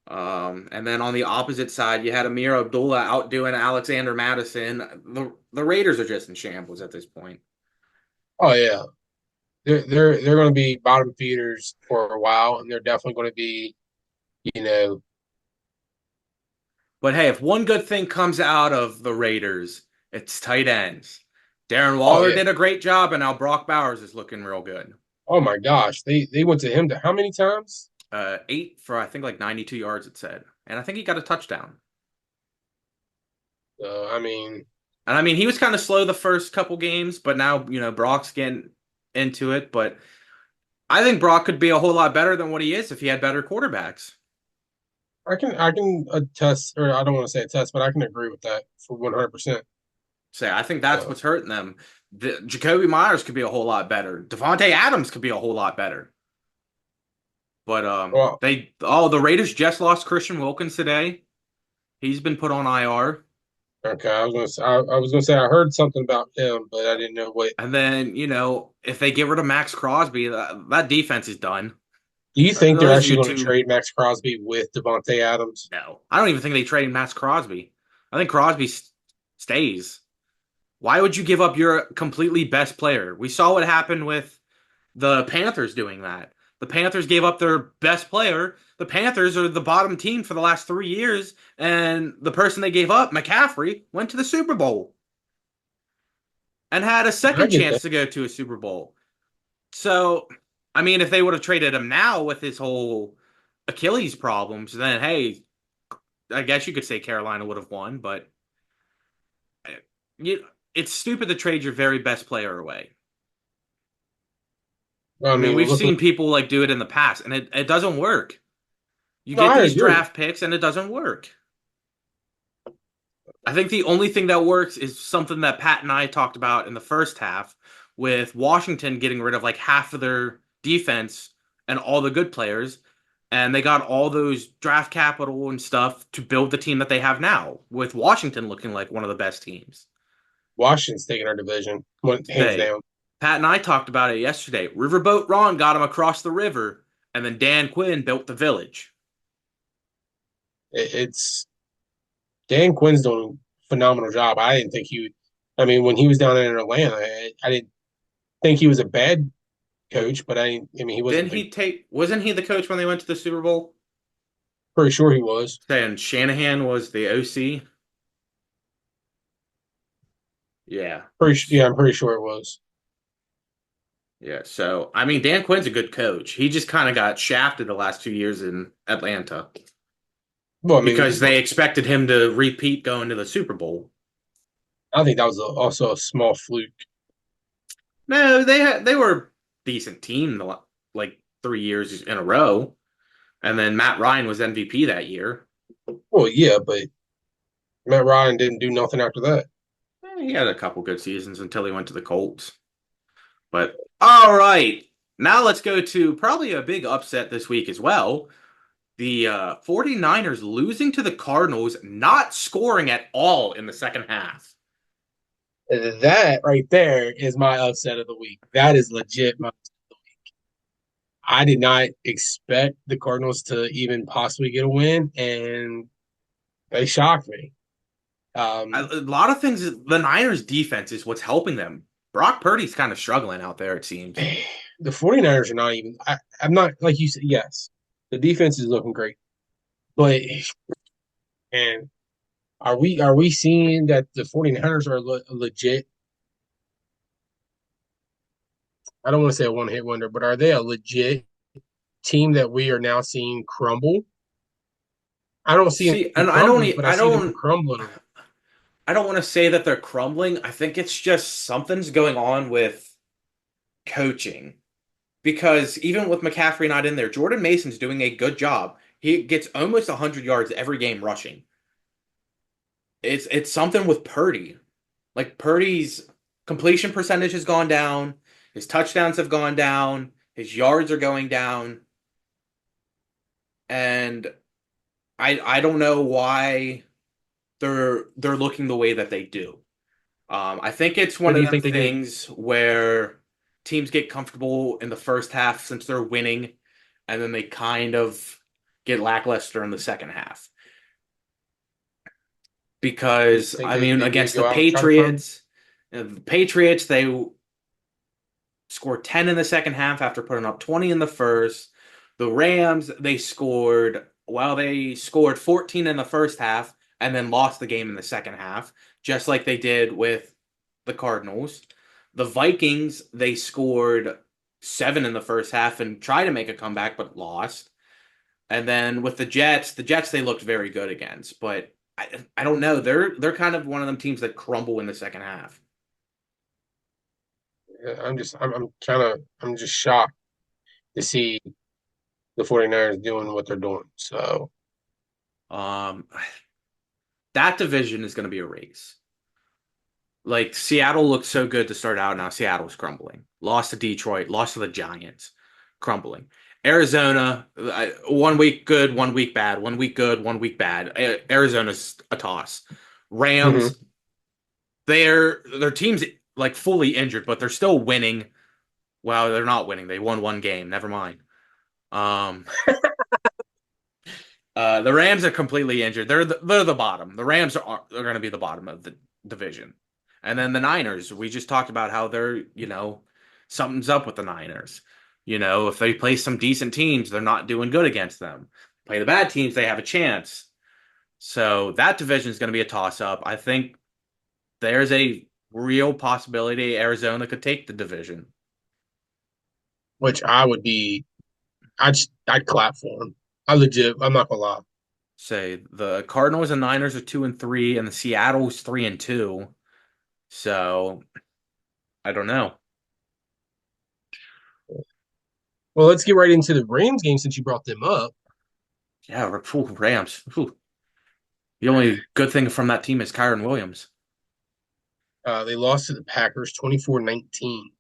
And then on the opposite side, you had Amir Abdullah outdoing Alexander Madison. The Raiders are just in shambles at this point. Oh yeah, they're going to be bottom feeders for a while, and they're definitely going to be, you know, But hey, if one good thing comes out of the Raiders, it's tight ends. Darren oh Waller yeah, did a great job, and now Brock Bowers is looking real good. oh my gosh, they went to him to how many times? 8 for I think like 92 yards, it said, and I think he got a touchdown. I mean, And I mean, he was kind of slow the first couple games, but now Brock's getting into it. But I think Brock could be a whole lot better than what he is if he had better quarterbacks. I can attest, or I don't want to say attest, but I can agree with that for 100%. Say, I think that's So, what's hurting them. Jacoby Myers could be a whole lot better. Devontae Adams could be a whole lot better. But well, the Raiders just lost Christian Wilkins today. He's been put on IR. okay, I was gonna say I heard something about him, but I didn't know what. And then, if they get rid of Max Crosby, that defense is done. Do you think they're Those are actually your going to two. trade Max Crosby with Devontae Adams? No. I don't even think they traded Max Crosby. I think Crosby stays. Why would you give up your completely best player? We saw what happened with the Panthers doing that. The Panthers gave up their best player. The Panthers are the bottom team for the last 3 years, and the person they gave up, McCaffrey, went to the Super Bowl and had a I second get that. chance to go to a Super Bowl. So, I mean, if they would have traded him now with his whole Achilles problems, then hey, I guess you could say Carolina would have won, but you, it's stupid to trade your very best player away. I I mean, mean, we've look. seen people like do it in the past, and it doesn't work. You No, get I these agree. draft picks, and it doesn't work. I think the only thing that works is something that Pat and I talked about in the first half, with Washington getting rid of like half of their defense and all the good players, and they got all those draft capital and stuff to build the team that they have now, with Washington looking like one of the best teams. Washington's taking our division, hands Say, down. Pat and I talked about it yesterday. Riverboat Ron got him across the river, and then Dan Quinn built the village. It's Dan Quinn's doing a phenomenal job. I didn't think he would. I mean, when he was down in Atlanta, I didn't think he was a bad coach, but I mean, he wasn't Didn't the. he take? Wasn't he the coach when they went to the Super Bowl? Pretty sure he was. Saying Shanahan was the OC. Yeah. Yeah, I'm pretty sure it was. Yeah. So, I mean, Dan Quinn's a good coach. He just kind of got shafted the last 2 years in Atlanta. Well, I mean, because they expected him to repeat going to the Super Bowl. I think that was also a small fluke. No, they were a decent team like 3 years in a row, and then Matt Ryan was MVP that year. Well, yeah, but Matt Ryan didn't do nothing after that. He had a couple good seasons until he went to the Colts. But all right, now let's go to probably a big upset this week as well. The 49ers losing to the Cardinals, not scoring at all in the second half. That right there is my upset of the week. That is legit my. I did not expect the Cardinals to even possibly get a win, and they shocked me. A Um, lot of things, the Niners defense is what's helping them. Brock Purdy's kind of struggling out there, it seems. the 49ers are not even. I'm not like you said. Yes, the defense is looking great, but and are we seeing that the 49ers are legit? I don't want to say a one hit wonder, but are they a legit team that we are now seeing crumble? I don't see See, them and crumbling, but I see them crumbling. I don't want to say that they're crumbling. I think it's just something's going on with coaching. Because even with McCaffrey not in there, Jordan Mason's doing a good job. He gets almost 100 yards every game rushing. It's something with Purdy. Like Purdy's completion percentage has gone down, his touchdowns have gone down, his yards are going down, and I don't know why they're looking the way that they do. I think it's What one do of you them think they do? things where teams get comfortable in the first half since they're winning, and then they kind of get lackluster in the second half. You Because think I mean, they need to against the go out and try to crumble? Patriots, they scored 10 in the second half after putting up 20 in the first. The Rams, they scored 14 in the first half and then lost the game in the second half, just like they did with the Cardinals. The Vikings, they scored 7 in the first half and tried to make a comeback but lost. And then with the Jets they looked very good against, but I don't know. They're kind of one of them teams that crumble in the second half. Yeah, I'm just shocked to see the 49ers doing what they're doing. So Um, that division is going to be a race. Like Seattle looked so good to start out. Now Seattle's crumbling. Lost to Detroit. Lost to the Giants. Crumbling. Arizona, 1 week good, 1 week bad. 1 week good, 1 week bad. Arizona's a toss. mhm. Rams, their team's like fully injured, but they're still winning. Well, they're not winning. They won one game. Never mind. Um, the Rams are completely injured. They're the bottom. The Rams are going to be the bottom of the division. And then the Niners, we just talked about how something's up with the Niners. If they play some decent teams, they're not doing good against them. Play the bad teams, they have a chance. So that division is going to be a toss up. I think there's a real possibility Arizona could take the division. Which I would be, I'd clap for them. I'm not gonna lie. Say the Cardinals and Niners are 2-3, and the Seattle's 3-2. So I don't know. Well, let's get right into the Rams game since you brought them up. Yeah, Rams. The only good thing from that team is Kyron Williams. They lost to the Packers 24-19.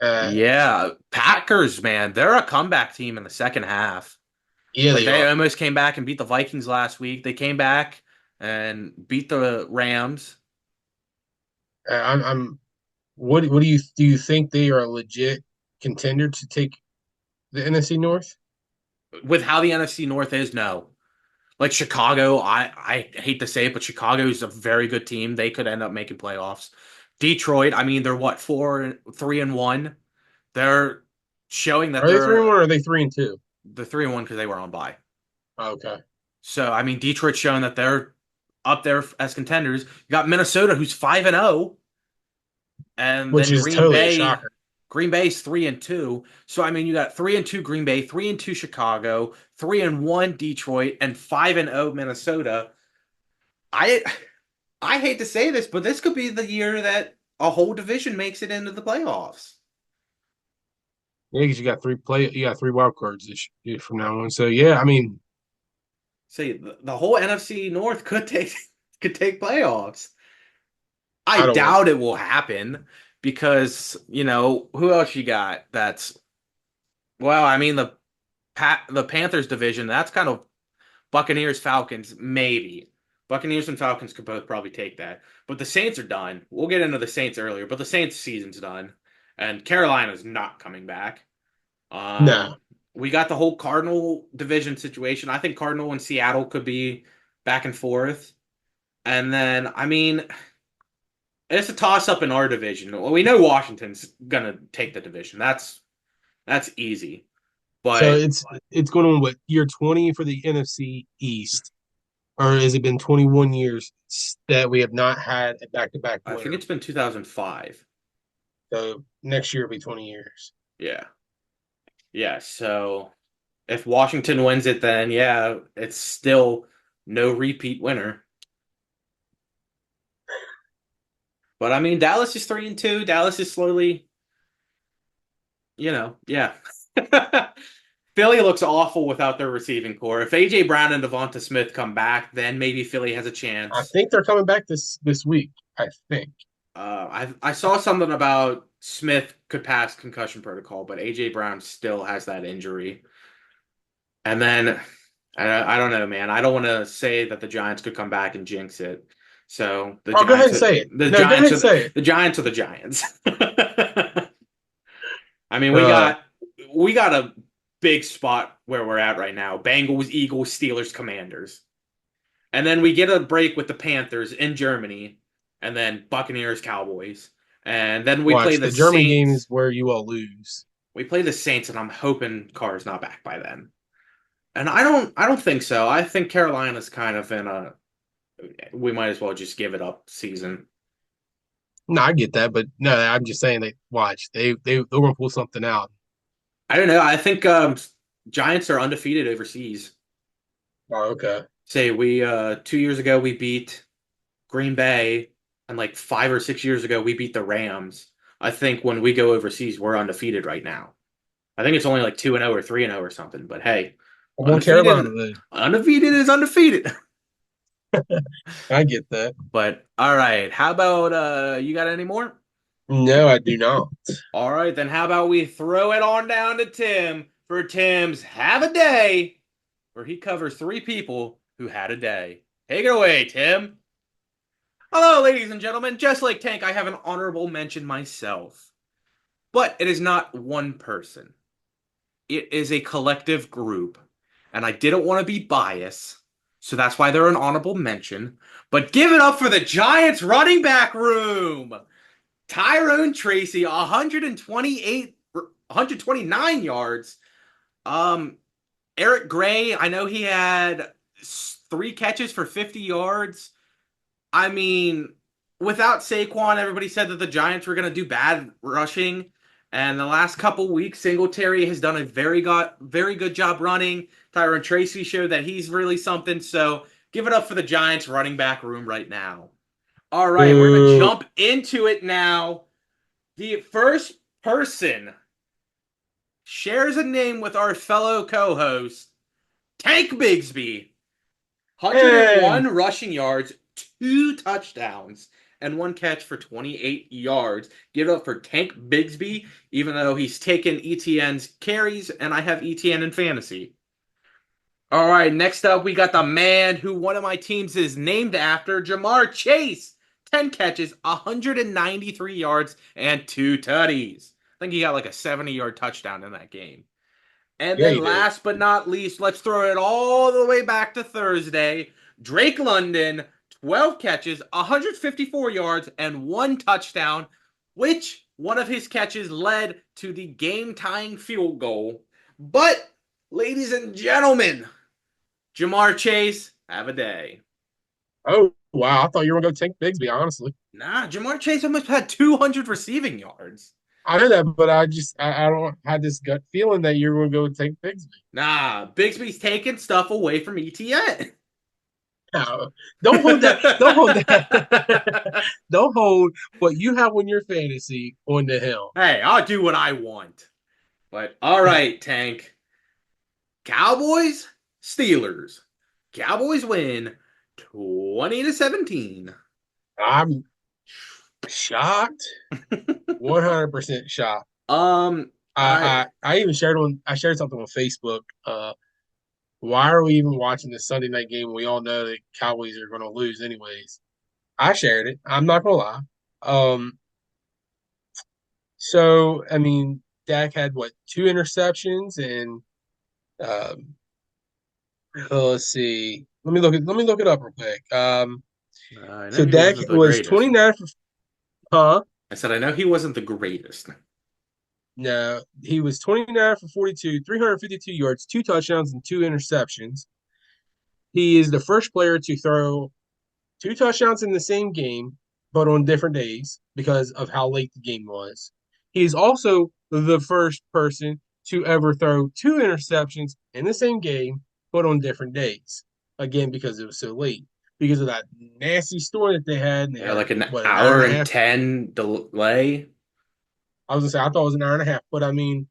Uh, Yeah, Packers, man, they're a comeback team in the second half. yeah, Like they they are. almost came back and beat the Vikings last week. They came back and beat the Rams. I'm. What do you think they are a legit contender to take the NFC North? With how the NFC North is, no. Like Chicago, I hate to say it, but Chicago is a very good team. They could end up making playoffs. Detroit, I mean, they're what, 3-1. They're showing that Are they 3-1 they're or are they 3-2? the 3-1 because they were on bye. Okay, So I mean, Detroit's showing that they're up there as contenders. You got Minnesota, who's 5-0, and which then is totally a shocker. Green Bay's 3-2. So I mean, you got 3-2 Green Bay, 3-2 Chicago, 3-1 Detroit, and 5-0 Minnesota. I I hate to say this, but this could be the year that a whole division makes it into the playoffs. Yeah, because you got three wild cards this year from now on. So yeah, I mean, See, the whole NFC North could take playoffs. I I don't want doubt it will happen because, who else you got that's well, I mean the Panthers division, that's kind of Buccaneers, Falcons, maybe. Buccaneers and Falcons could both probably take that. But the Saints are done. We'll get into the Saints earlier, but the Saints season's done. And Carolina's not coming back. no. Um, we got the whole Cardinal division situation. I think Cardinal and Seattle could be back and forth. And then, I mean, it's a toss up in our division. Well, we know Washington's gonna take the division. That's easy. So But it's going on what year 20 for the NFC East, or has it been 21 years that we have not had a back-to-back I think winner? it's been 2005. So next year will be 20 years. Yeah. Yeah. So if Washington wins it, then yeah, it's still no repeat winner. But I mean, Dallas is 3-2. Dallas is slowly, yeah. Philly looks awful without their receiving core. If AJ Brown and Devonta Smith come back, then maybe Philly has a I chance. think they're coming back this week. I think. I saw something about Smith could pass concussion protocol, but AJ Brown still has that injury. And then I don't know, man. I don't want to say that the Giants could come back and jinx it. So the Oh, go ahead Giants, and say it. the No, go ahead Giants and are say it. the Giants are the Giants. I mean, we Uh, got we got a big spot where we're at right now. Bengals, Eagles, Steelers, Commanders. And then we get a break with the Panthers in Germany, and then Buccaneers, Cowboys. And then we play Watch the the German game is Saints. where you all lose. We play the Saints, and I'm hoping Carr's not back by then. And I don't think so. I think Carolina's kind of in a we might as well just give it up season. No, I get that, but no, I'm just saying that watch they're gonna pull something out. I don't know. I think Giants are undefeated overseas. Oh, okay. Say we 2 years ago we beat Green Bay, and like 5 or 6 years ago we beat the Rams. I think when we go overseas, we're undefeated right now. I think it's only like 2-0 or 3-0 or something. But hey, I'm on Carolina undefeated, then. undefeated is undefeated. I get that. But all right, how about you got any more? No, I do not. All right, then how about we throw it on down to Tim for Tim's Have a Day, where he covers three people who had a day. Take it away, Tim. Hello, ladies and gentlemen. Just like Tank, I have an honorable mention myself. But it is not one person. It is a collective group. And I didn't want to be biased, so that's why they're an honorable mention. But give it up for the Giants running back room. Tyrone Tracy, 129 yards. Eric Gray, I know he had 3 catches for 50 yards. I mean, without Saquon, everybody said that the Giants were going to do bad rushing. And the last couple weeks, Singletary has done a very good job running. Tyrone Tracy showed that he's really something. So give it up for the Giants running back room right now. All right, we're going to Boo. jump into it now. The first person shares a name with our fellow co-host, Tank Bigsby. Hey. 101 rushing yards, 2 touchdowns, and 1 catch for 28 yards. Give it up for Tank Bigsby, even though he's taken ETN's carries, and I have ETN in fantasy. All right, next up, we got the man who one of my teams is named after, Jamar Chase. 10 catches, 193 yards, and 2 tutties. I think he got like a 70-yard touchdown in that game. And Yeah, then you did. last but not least, let's throw it all the way back to Thursday. Drake London, 12 catches, 154 yards, and 1 touchdown, which one of his catches led to the game-tying field goal. But, ladies and gentlemen, Jamar Chase, have a day. Oh, wow. I thought you were going to take Bigsby, honestly. Nah, Jamar Chase almost had 200 receiving yards. I know that, but I don't have this gut feeling that you're going to go take Bigsby. Nah, Bigsby's taking stuff away from ETN. No, don't hold that. Don't hold that. Don't hold what you have on your fantasy on the hill. Hey, I'll do what I want. But all right, Tank. Cowboys, Steelers. Cowboys win 20-17. I'm shocked, 100% shocked. I I even shared something on Facebook. Why are we even watching the Sunday night game when we all know that Cowboys are going to lose anyways? I shared it. I'm not gonna lie. Um, so I mean, Dak had what, two interceptions, and um, let's see. Let me look it up real quick. I know So he Dak wasn't the was greatest. 29 for, huh? I said I know he wasn't the greatest. No, he was 29 for 42, 352 yards, two touchdowns, and two interceptions. He is the first player to throw two touchdowns in the same game, but on different days because of how late the game was. He's also the first person to ever throw two interceptions in the same game, but on different days. Again, because it was so late. Because of that nasty storm that they had, and they Yeah, had like an what, an hour and hour a and half. 10 delay. I was gonna say I thought it was an hour and a half, but I mean,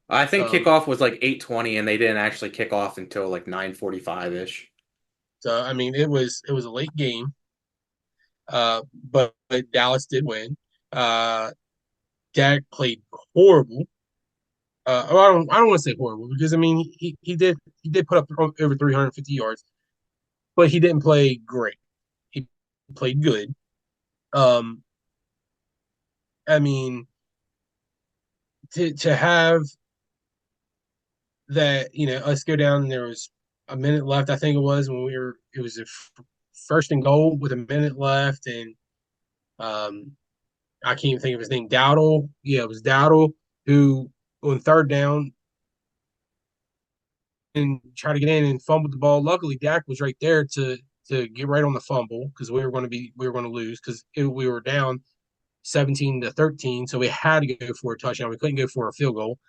I think um, kickoff was like 8:20 and they didn't actually kick off until like 9:45-ish. so I mean, it was a late game, but Dallas did win. Uh, Dak played horrible. I don't want to say horrible because I mean he did put up over 350 yards, but he didn't play great. He played good. Um, I mean to have that, us go down and there was a minute left. I think it was when we were it was a first and goal with a minute left, and um, I can't even think of his name. Dowdle, yeah, it was Dowdle who on third down and try to get in and fumbled the ball. Luckily, Dak was right there to get right on the fumble because we were going to lose because we were down 17-13, so we had to go for a touchdown. We couldn't go for a field goal.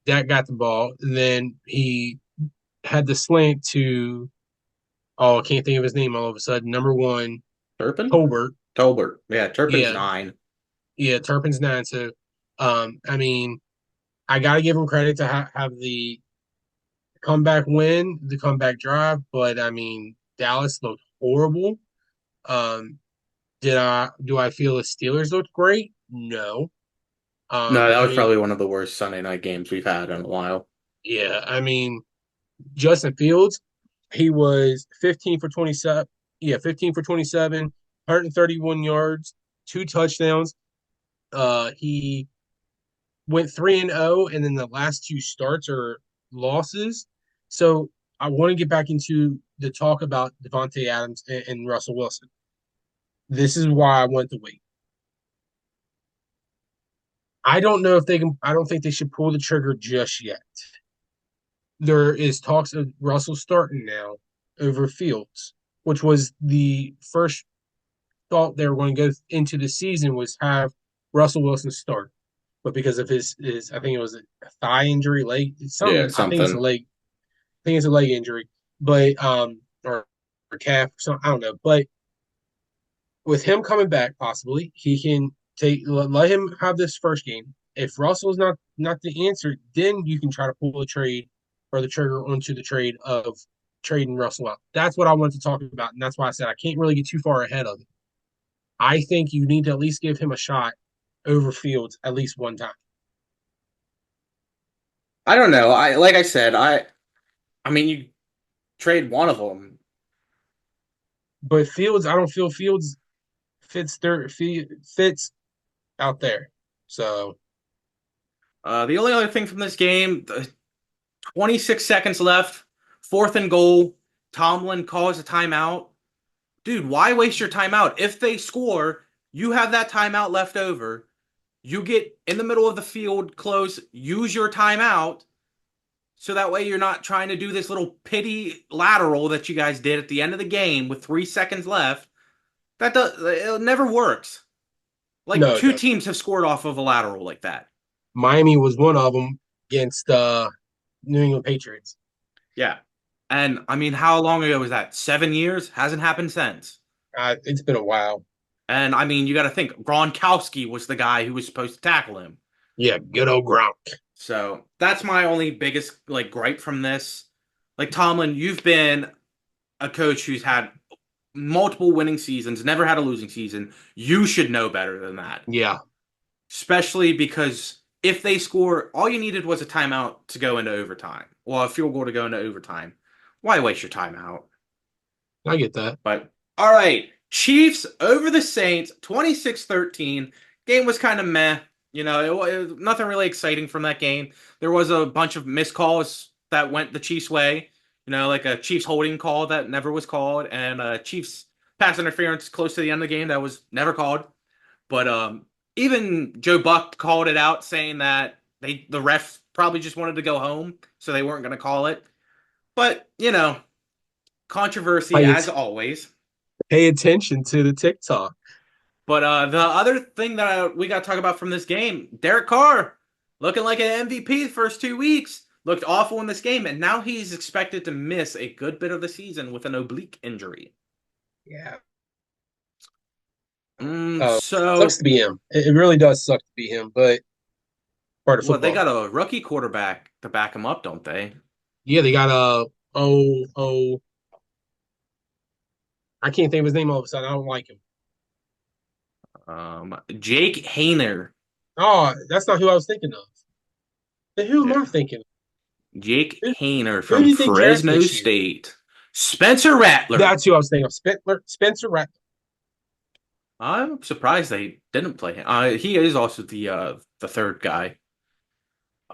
Dak got the ball, and then he had the slant to I can't think of his name all of a sudden. Number one, Turpin? Tolbert. Tolbert. Yeah, Turpin's Yeah, 9. yeah, Turpin's nine. So, I mean, I got to give him credit to have the comeback win, the comeback drive, but I mean, Dallas looked horrible. Um, did I do I feel the Steelers looked great? No. No, that I was mean, probably one of the worst Sunday night games we've had in a while. yeah, I mean, Justin Fields, he was 15 for 27. Yeah, 15 for 27, 131 yards, two touchdowns. He went 3-0, and then the last two starts are losses. So I want to get back into the talk about Devontae Adams and Russell Wilson. This is why I want to wait. I don't know if they can. I don't think they should pull the trigger just yet. There is talks of Russell starting now over Fields, which was the first thought they were going to go into the season was have Russell Wilson start, but because of his I think it was a thigh injury, leg Yeah, something. I think it's a something. leg. I think it's a leg injury, but or calf. So I don't know, but with him coming back, possibly he can let him have this first game. If Russell's not the answer, then you can try to pull the trade or the trigger onto the trade of trading Russell out. That's what I wanted to talk about, and that's why I said I can't really get too far ahead of it. I think you need to at least give him a shot over Fields at least one time. I don't know. I like I said, I mean you trade one of them. But Fields, I don't feel Fields fits out there. So The only other thing from this game, 26 seconds left, fourth and goal. Tomlin calls a timeout. Dude, why waste your timeout? If they score, you have that timeout left over. You get in the middle of the field close, use your timeout, so that way you're not trying to do this little pity lateral that you guys did at the end of the game with 3 seconds left. It never works. Like No, it two doesn't. teams have scored off of a lateral like that. Miami was one of them against New England Patriots. Yeah. And I mean, how long ago was that? 7 years? Hasn't happened since. It's been a while. And I mean, you got to think Gronkowski was the guy who was supposed to tackle him. Yeah, good old Gronk. So that's my only biggest like gripe from this. Like Tomlin, you've been a coach who's had multiple winning seasons, never had a losing season. You should know better than that. Yeah, Especially because if they score, all you needed was a timeout to go into overtime. Well, a field goal to go into overtime. Why waste your timeout? I get that. But all right, Chiefs over the Saints, 26-13. Game was kind of meh. It was nothing really exciting from that game. There was a bunch of missed calls that went the Chiefs' way. Like a Chiefs holding call that never was called, and a Chiefs pass interference close to the end of the game that was never called. But even Joe Buck called it out, saying that the ref probably just wanted to go home, so they weren't going to call it. But controversy Pay, as it, always. pay attention to the TikTok. But the other thing that we got to talk about from this game, Derek Carr looking like an MVP the first 2 weeks. Looked awful in this game, and now he's expected to miss a good bit of the season with an oblique injury. Yeah. Sucks So, to be him. It really does suck to be him, but part of well, they football. got a rookie quarterback to back him up, don't they? Yeah, they got I can't think of his name all of a sudden. I don't like him. Jake Hayner. Oh, that's not who I was thinking of. Then who am I thinking of? Jake Hayner Who from did they draft Fresno this year? State. Spencer Rattler. That's who I was thinking of. Spencer Rattler. I'm surprised they didn't play him. He is also the third guy.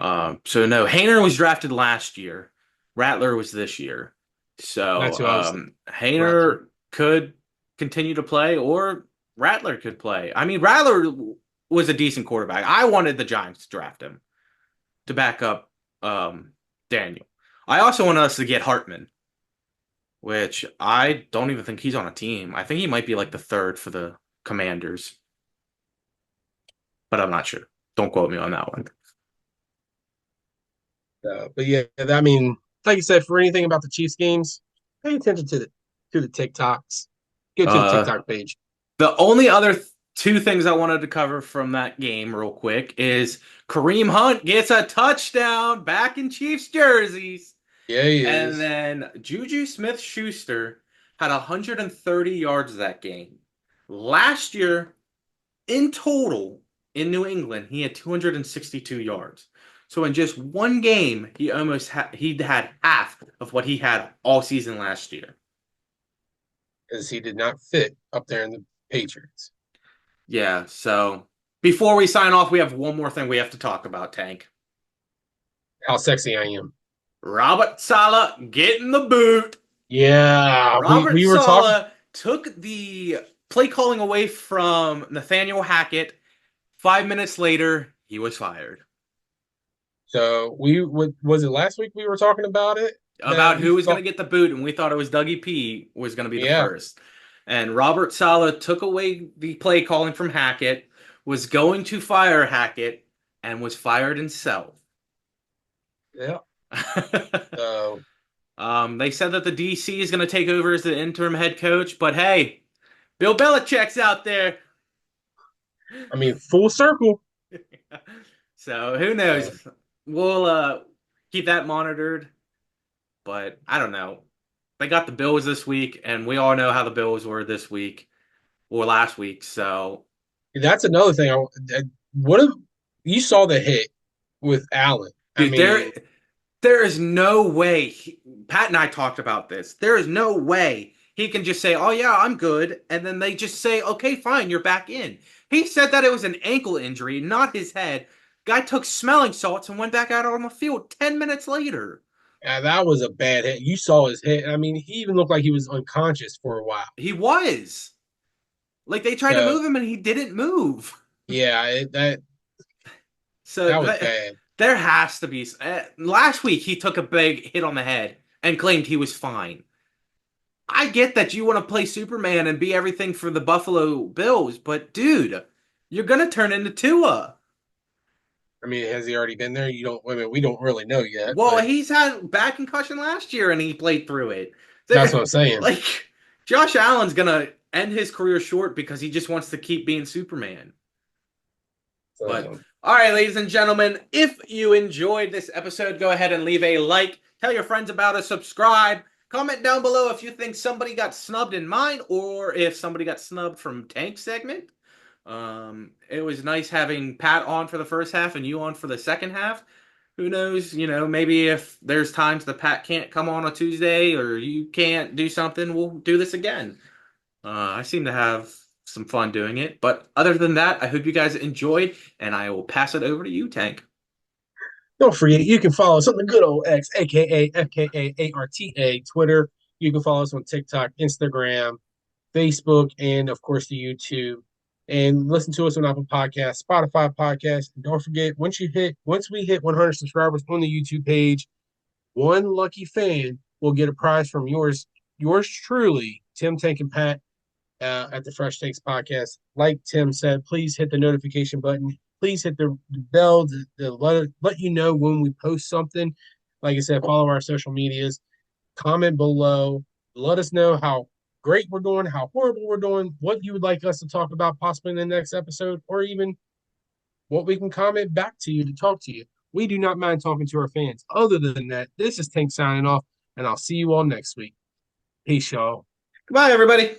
So no, Hayner was drafted last year. Rattler was this year. That's So who I was thinking. Rattler. Hayner could continue to play, or Rattler could play. I mean, Rattler was a decent quarterback. I wanted the Giants to draft him to back up Daniel. I also wanted us to get Hartman, which I don't even think he's on a team. I think he might be like the third for the Commanders, but I'm not sure. Don't quote me on that one. But yeah, I mean, like you said, for anything about the Chiefs games, pay attention to the TikToks. Go to the Uh, TikTok page. The only other two things I wanted to cover from that game real quick is Kareem Hunt gets a touchdown back in Chiefs jerseys. Yeah, he And is. then Juju Smith-Schuster had 130 yards that game. Last year, in total, in New England, he had 262 yards. So in just one game, he had half of what he had all season last year. Because he did not fit up there in the Patriots. Yeah, so before we sign off, we have one more thing we have to talk about, Tank. How sexy I am. Robert Saleh getting the boot. Yeah, Robert we were talking. Saleh took the play calling away from Nathaniel Hackett. 5 minutes later, he was fired. So was it last week we were talking about it? About That we who was going to thought, get the boot, and we thought it was Dougie P was going to be the yeah, first. And Robert Saleh took away the play calling from Hackett, was going to fire Hackett, and was fired himself. yeah. So They said that the DC is going to take over as the interim head coach, but hey, Bill Belichick's out there. I mean, full circle. So who Uh, knows? We'll keep that monitored, but I don't know. They got the Bills this week, and we all know how the Bills were this week or last week. So, that's another thing. What if you saw the hit with Allen? I dude, mean, there is no way. Pat and I talked about this. There is no way he can just say, "Oh yeah, I'm good," and then they just say, "Okay, fine, you're back in." He said that it was an ankle injury, not his head. Guy took smelling salts and went back out on the field 10 minutes later. that was a bad hit. You saw his hit. I mean, he even looked like he was unconscious for a while. He was like they tried to So move him and he didn't move. yeah, So that was bad. there has to be. Last week he took a big hit on the head and claimed he was fine. I get that you want to play Superman and be everything for the Buffalo Bills, but dude, You're gonna turn into Tua. I mean, has he already been there? We don't really know yet, Well, but he's had back concussion last year and he played through it. that's There, what I'm saying. like Josh Allen's gonna end his career short because he just wants to keep being Superman. But So, all right, ladies and gentlemen, if you enjoyed this episode, go ahead and leave a like, tell your friends about us, subscribe, comment down below if you think somebody got snubbed in mine or if somebody got snubbed from Tank's segment. It was nice having Pat on for the first half and you on for the second half. Who knows, maybe if there's times that Pat can't come on a Tuesday or you can't do something, we'll do this again. I seem to have some fun doing it. But other than that, I hope you guys enjoyed, and I will pass it over to you, Tank. don't forget, you can follow us on the good old X, aka FKAARTA, Twitter. You can follow us on TikTok, Instagram, Facebook, and of course the YouTube. And listen to us on Apple Podcasts, Spotify Podcasts. And don't forget, once we hit 100 subscribers on the YouTube page, one lucky fan will get a prize from yours truly, Tim, Tank, and Pat, at the Fresh Takes podcast. Like Tim said, please hit the notification button. Please hit the bell to let you know when we post something. Like I said, follow our social medias. Comment below. Let us know how great we're doing, how horrible we're doing, what you would like us to talk about possibly in the next episode, or even what we can comment back to you to talk to you. We do not mind talking to our fans. Other than that, this is Tank signing off, and I'll see you all next week. Peace, y'all. Goodbye, everybody.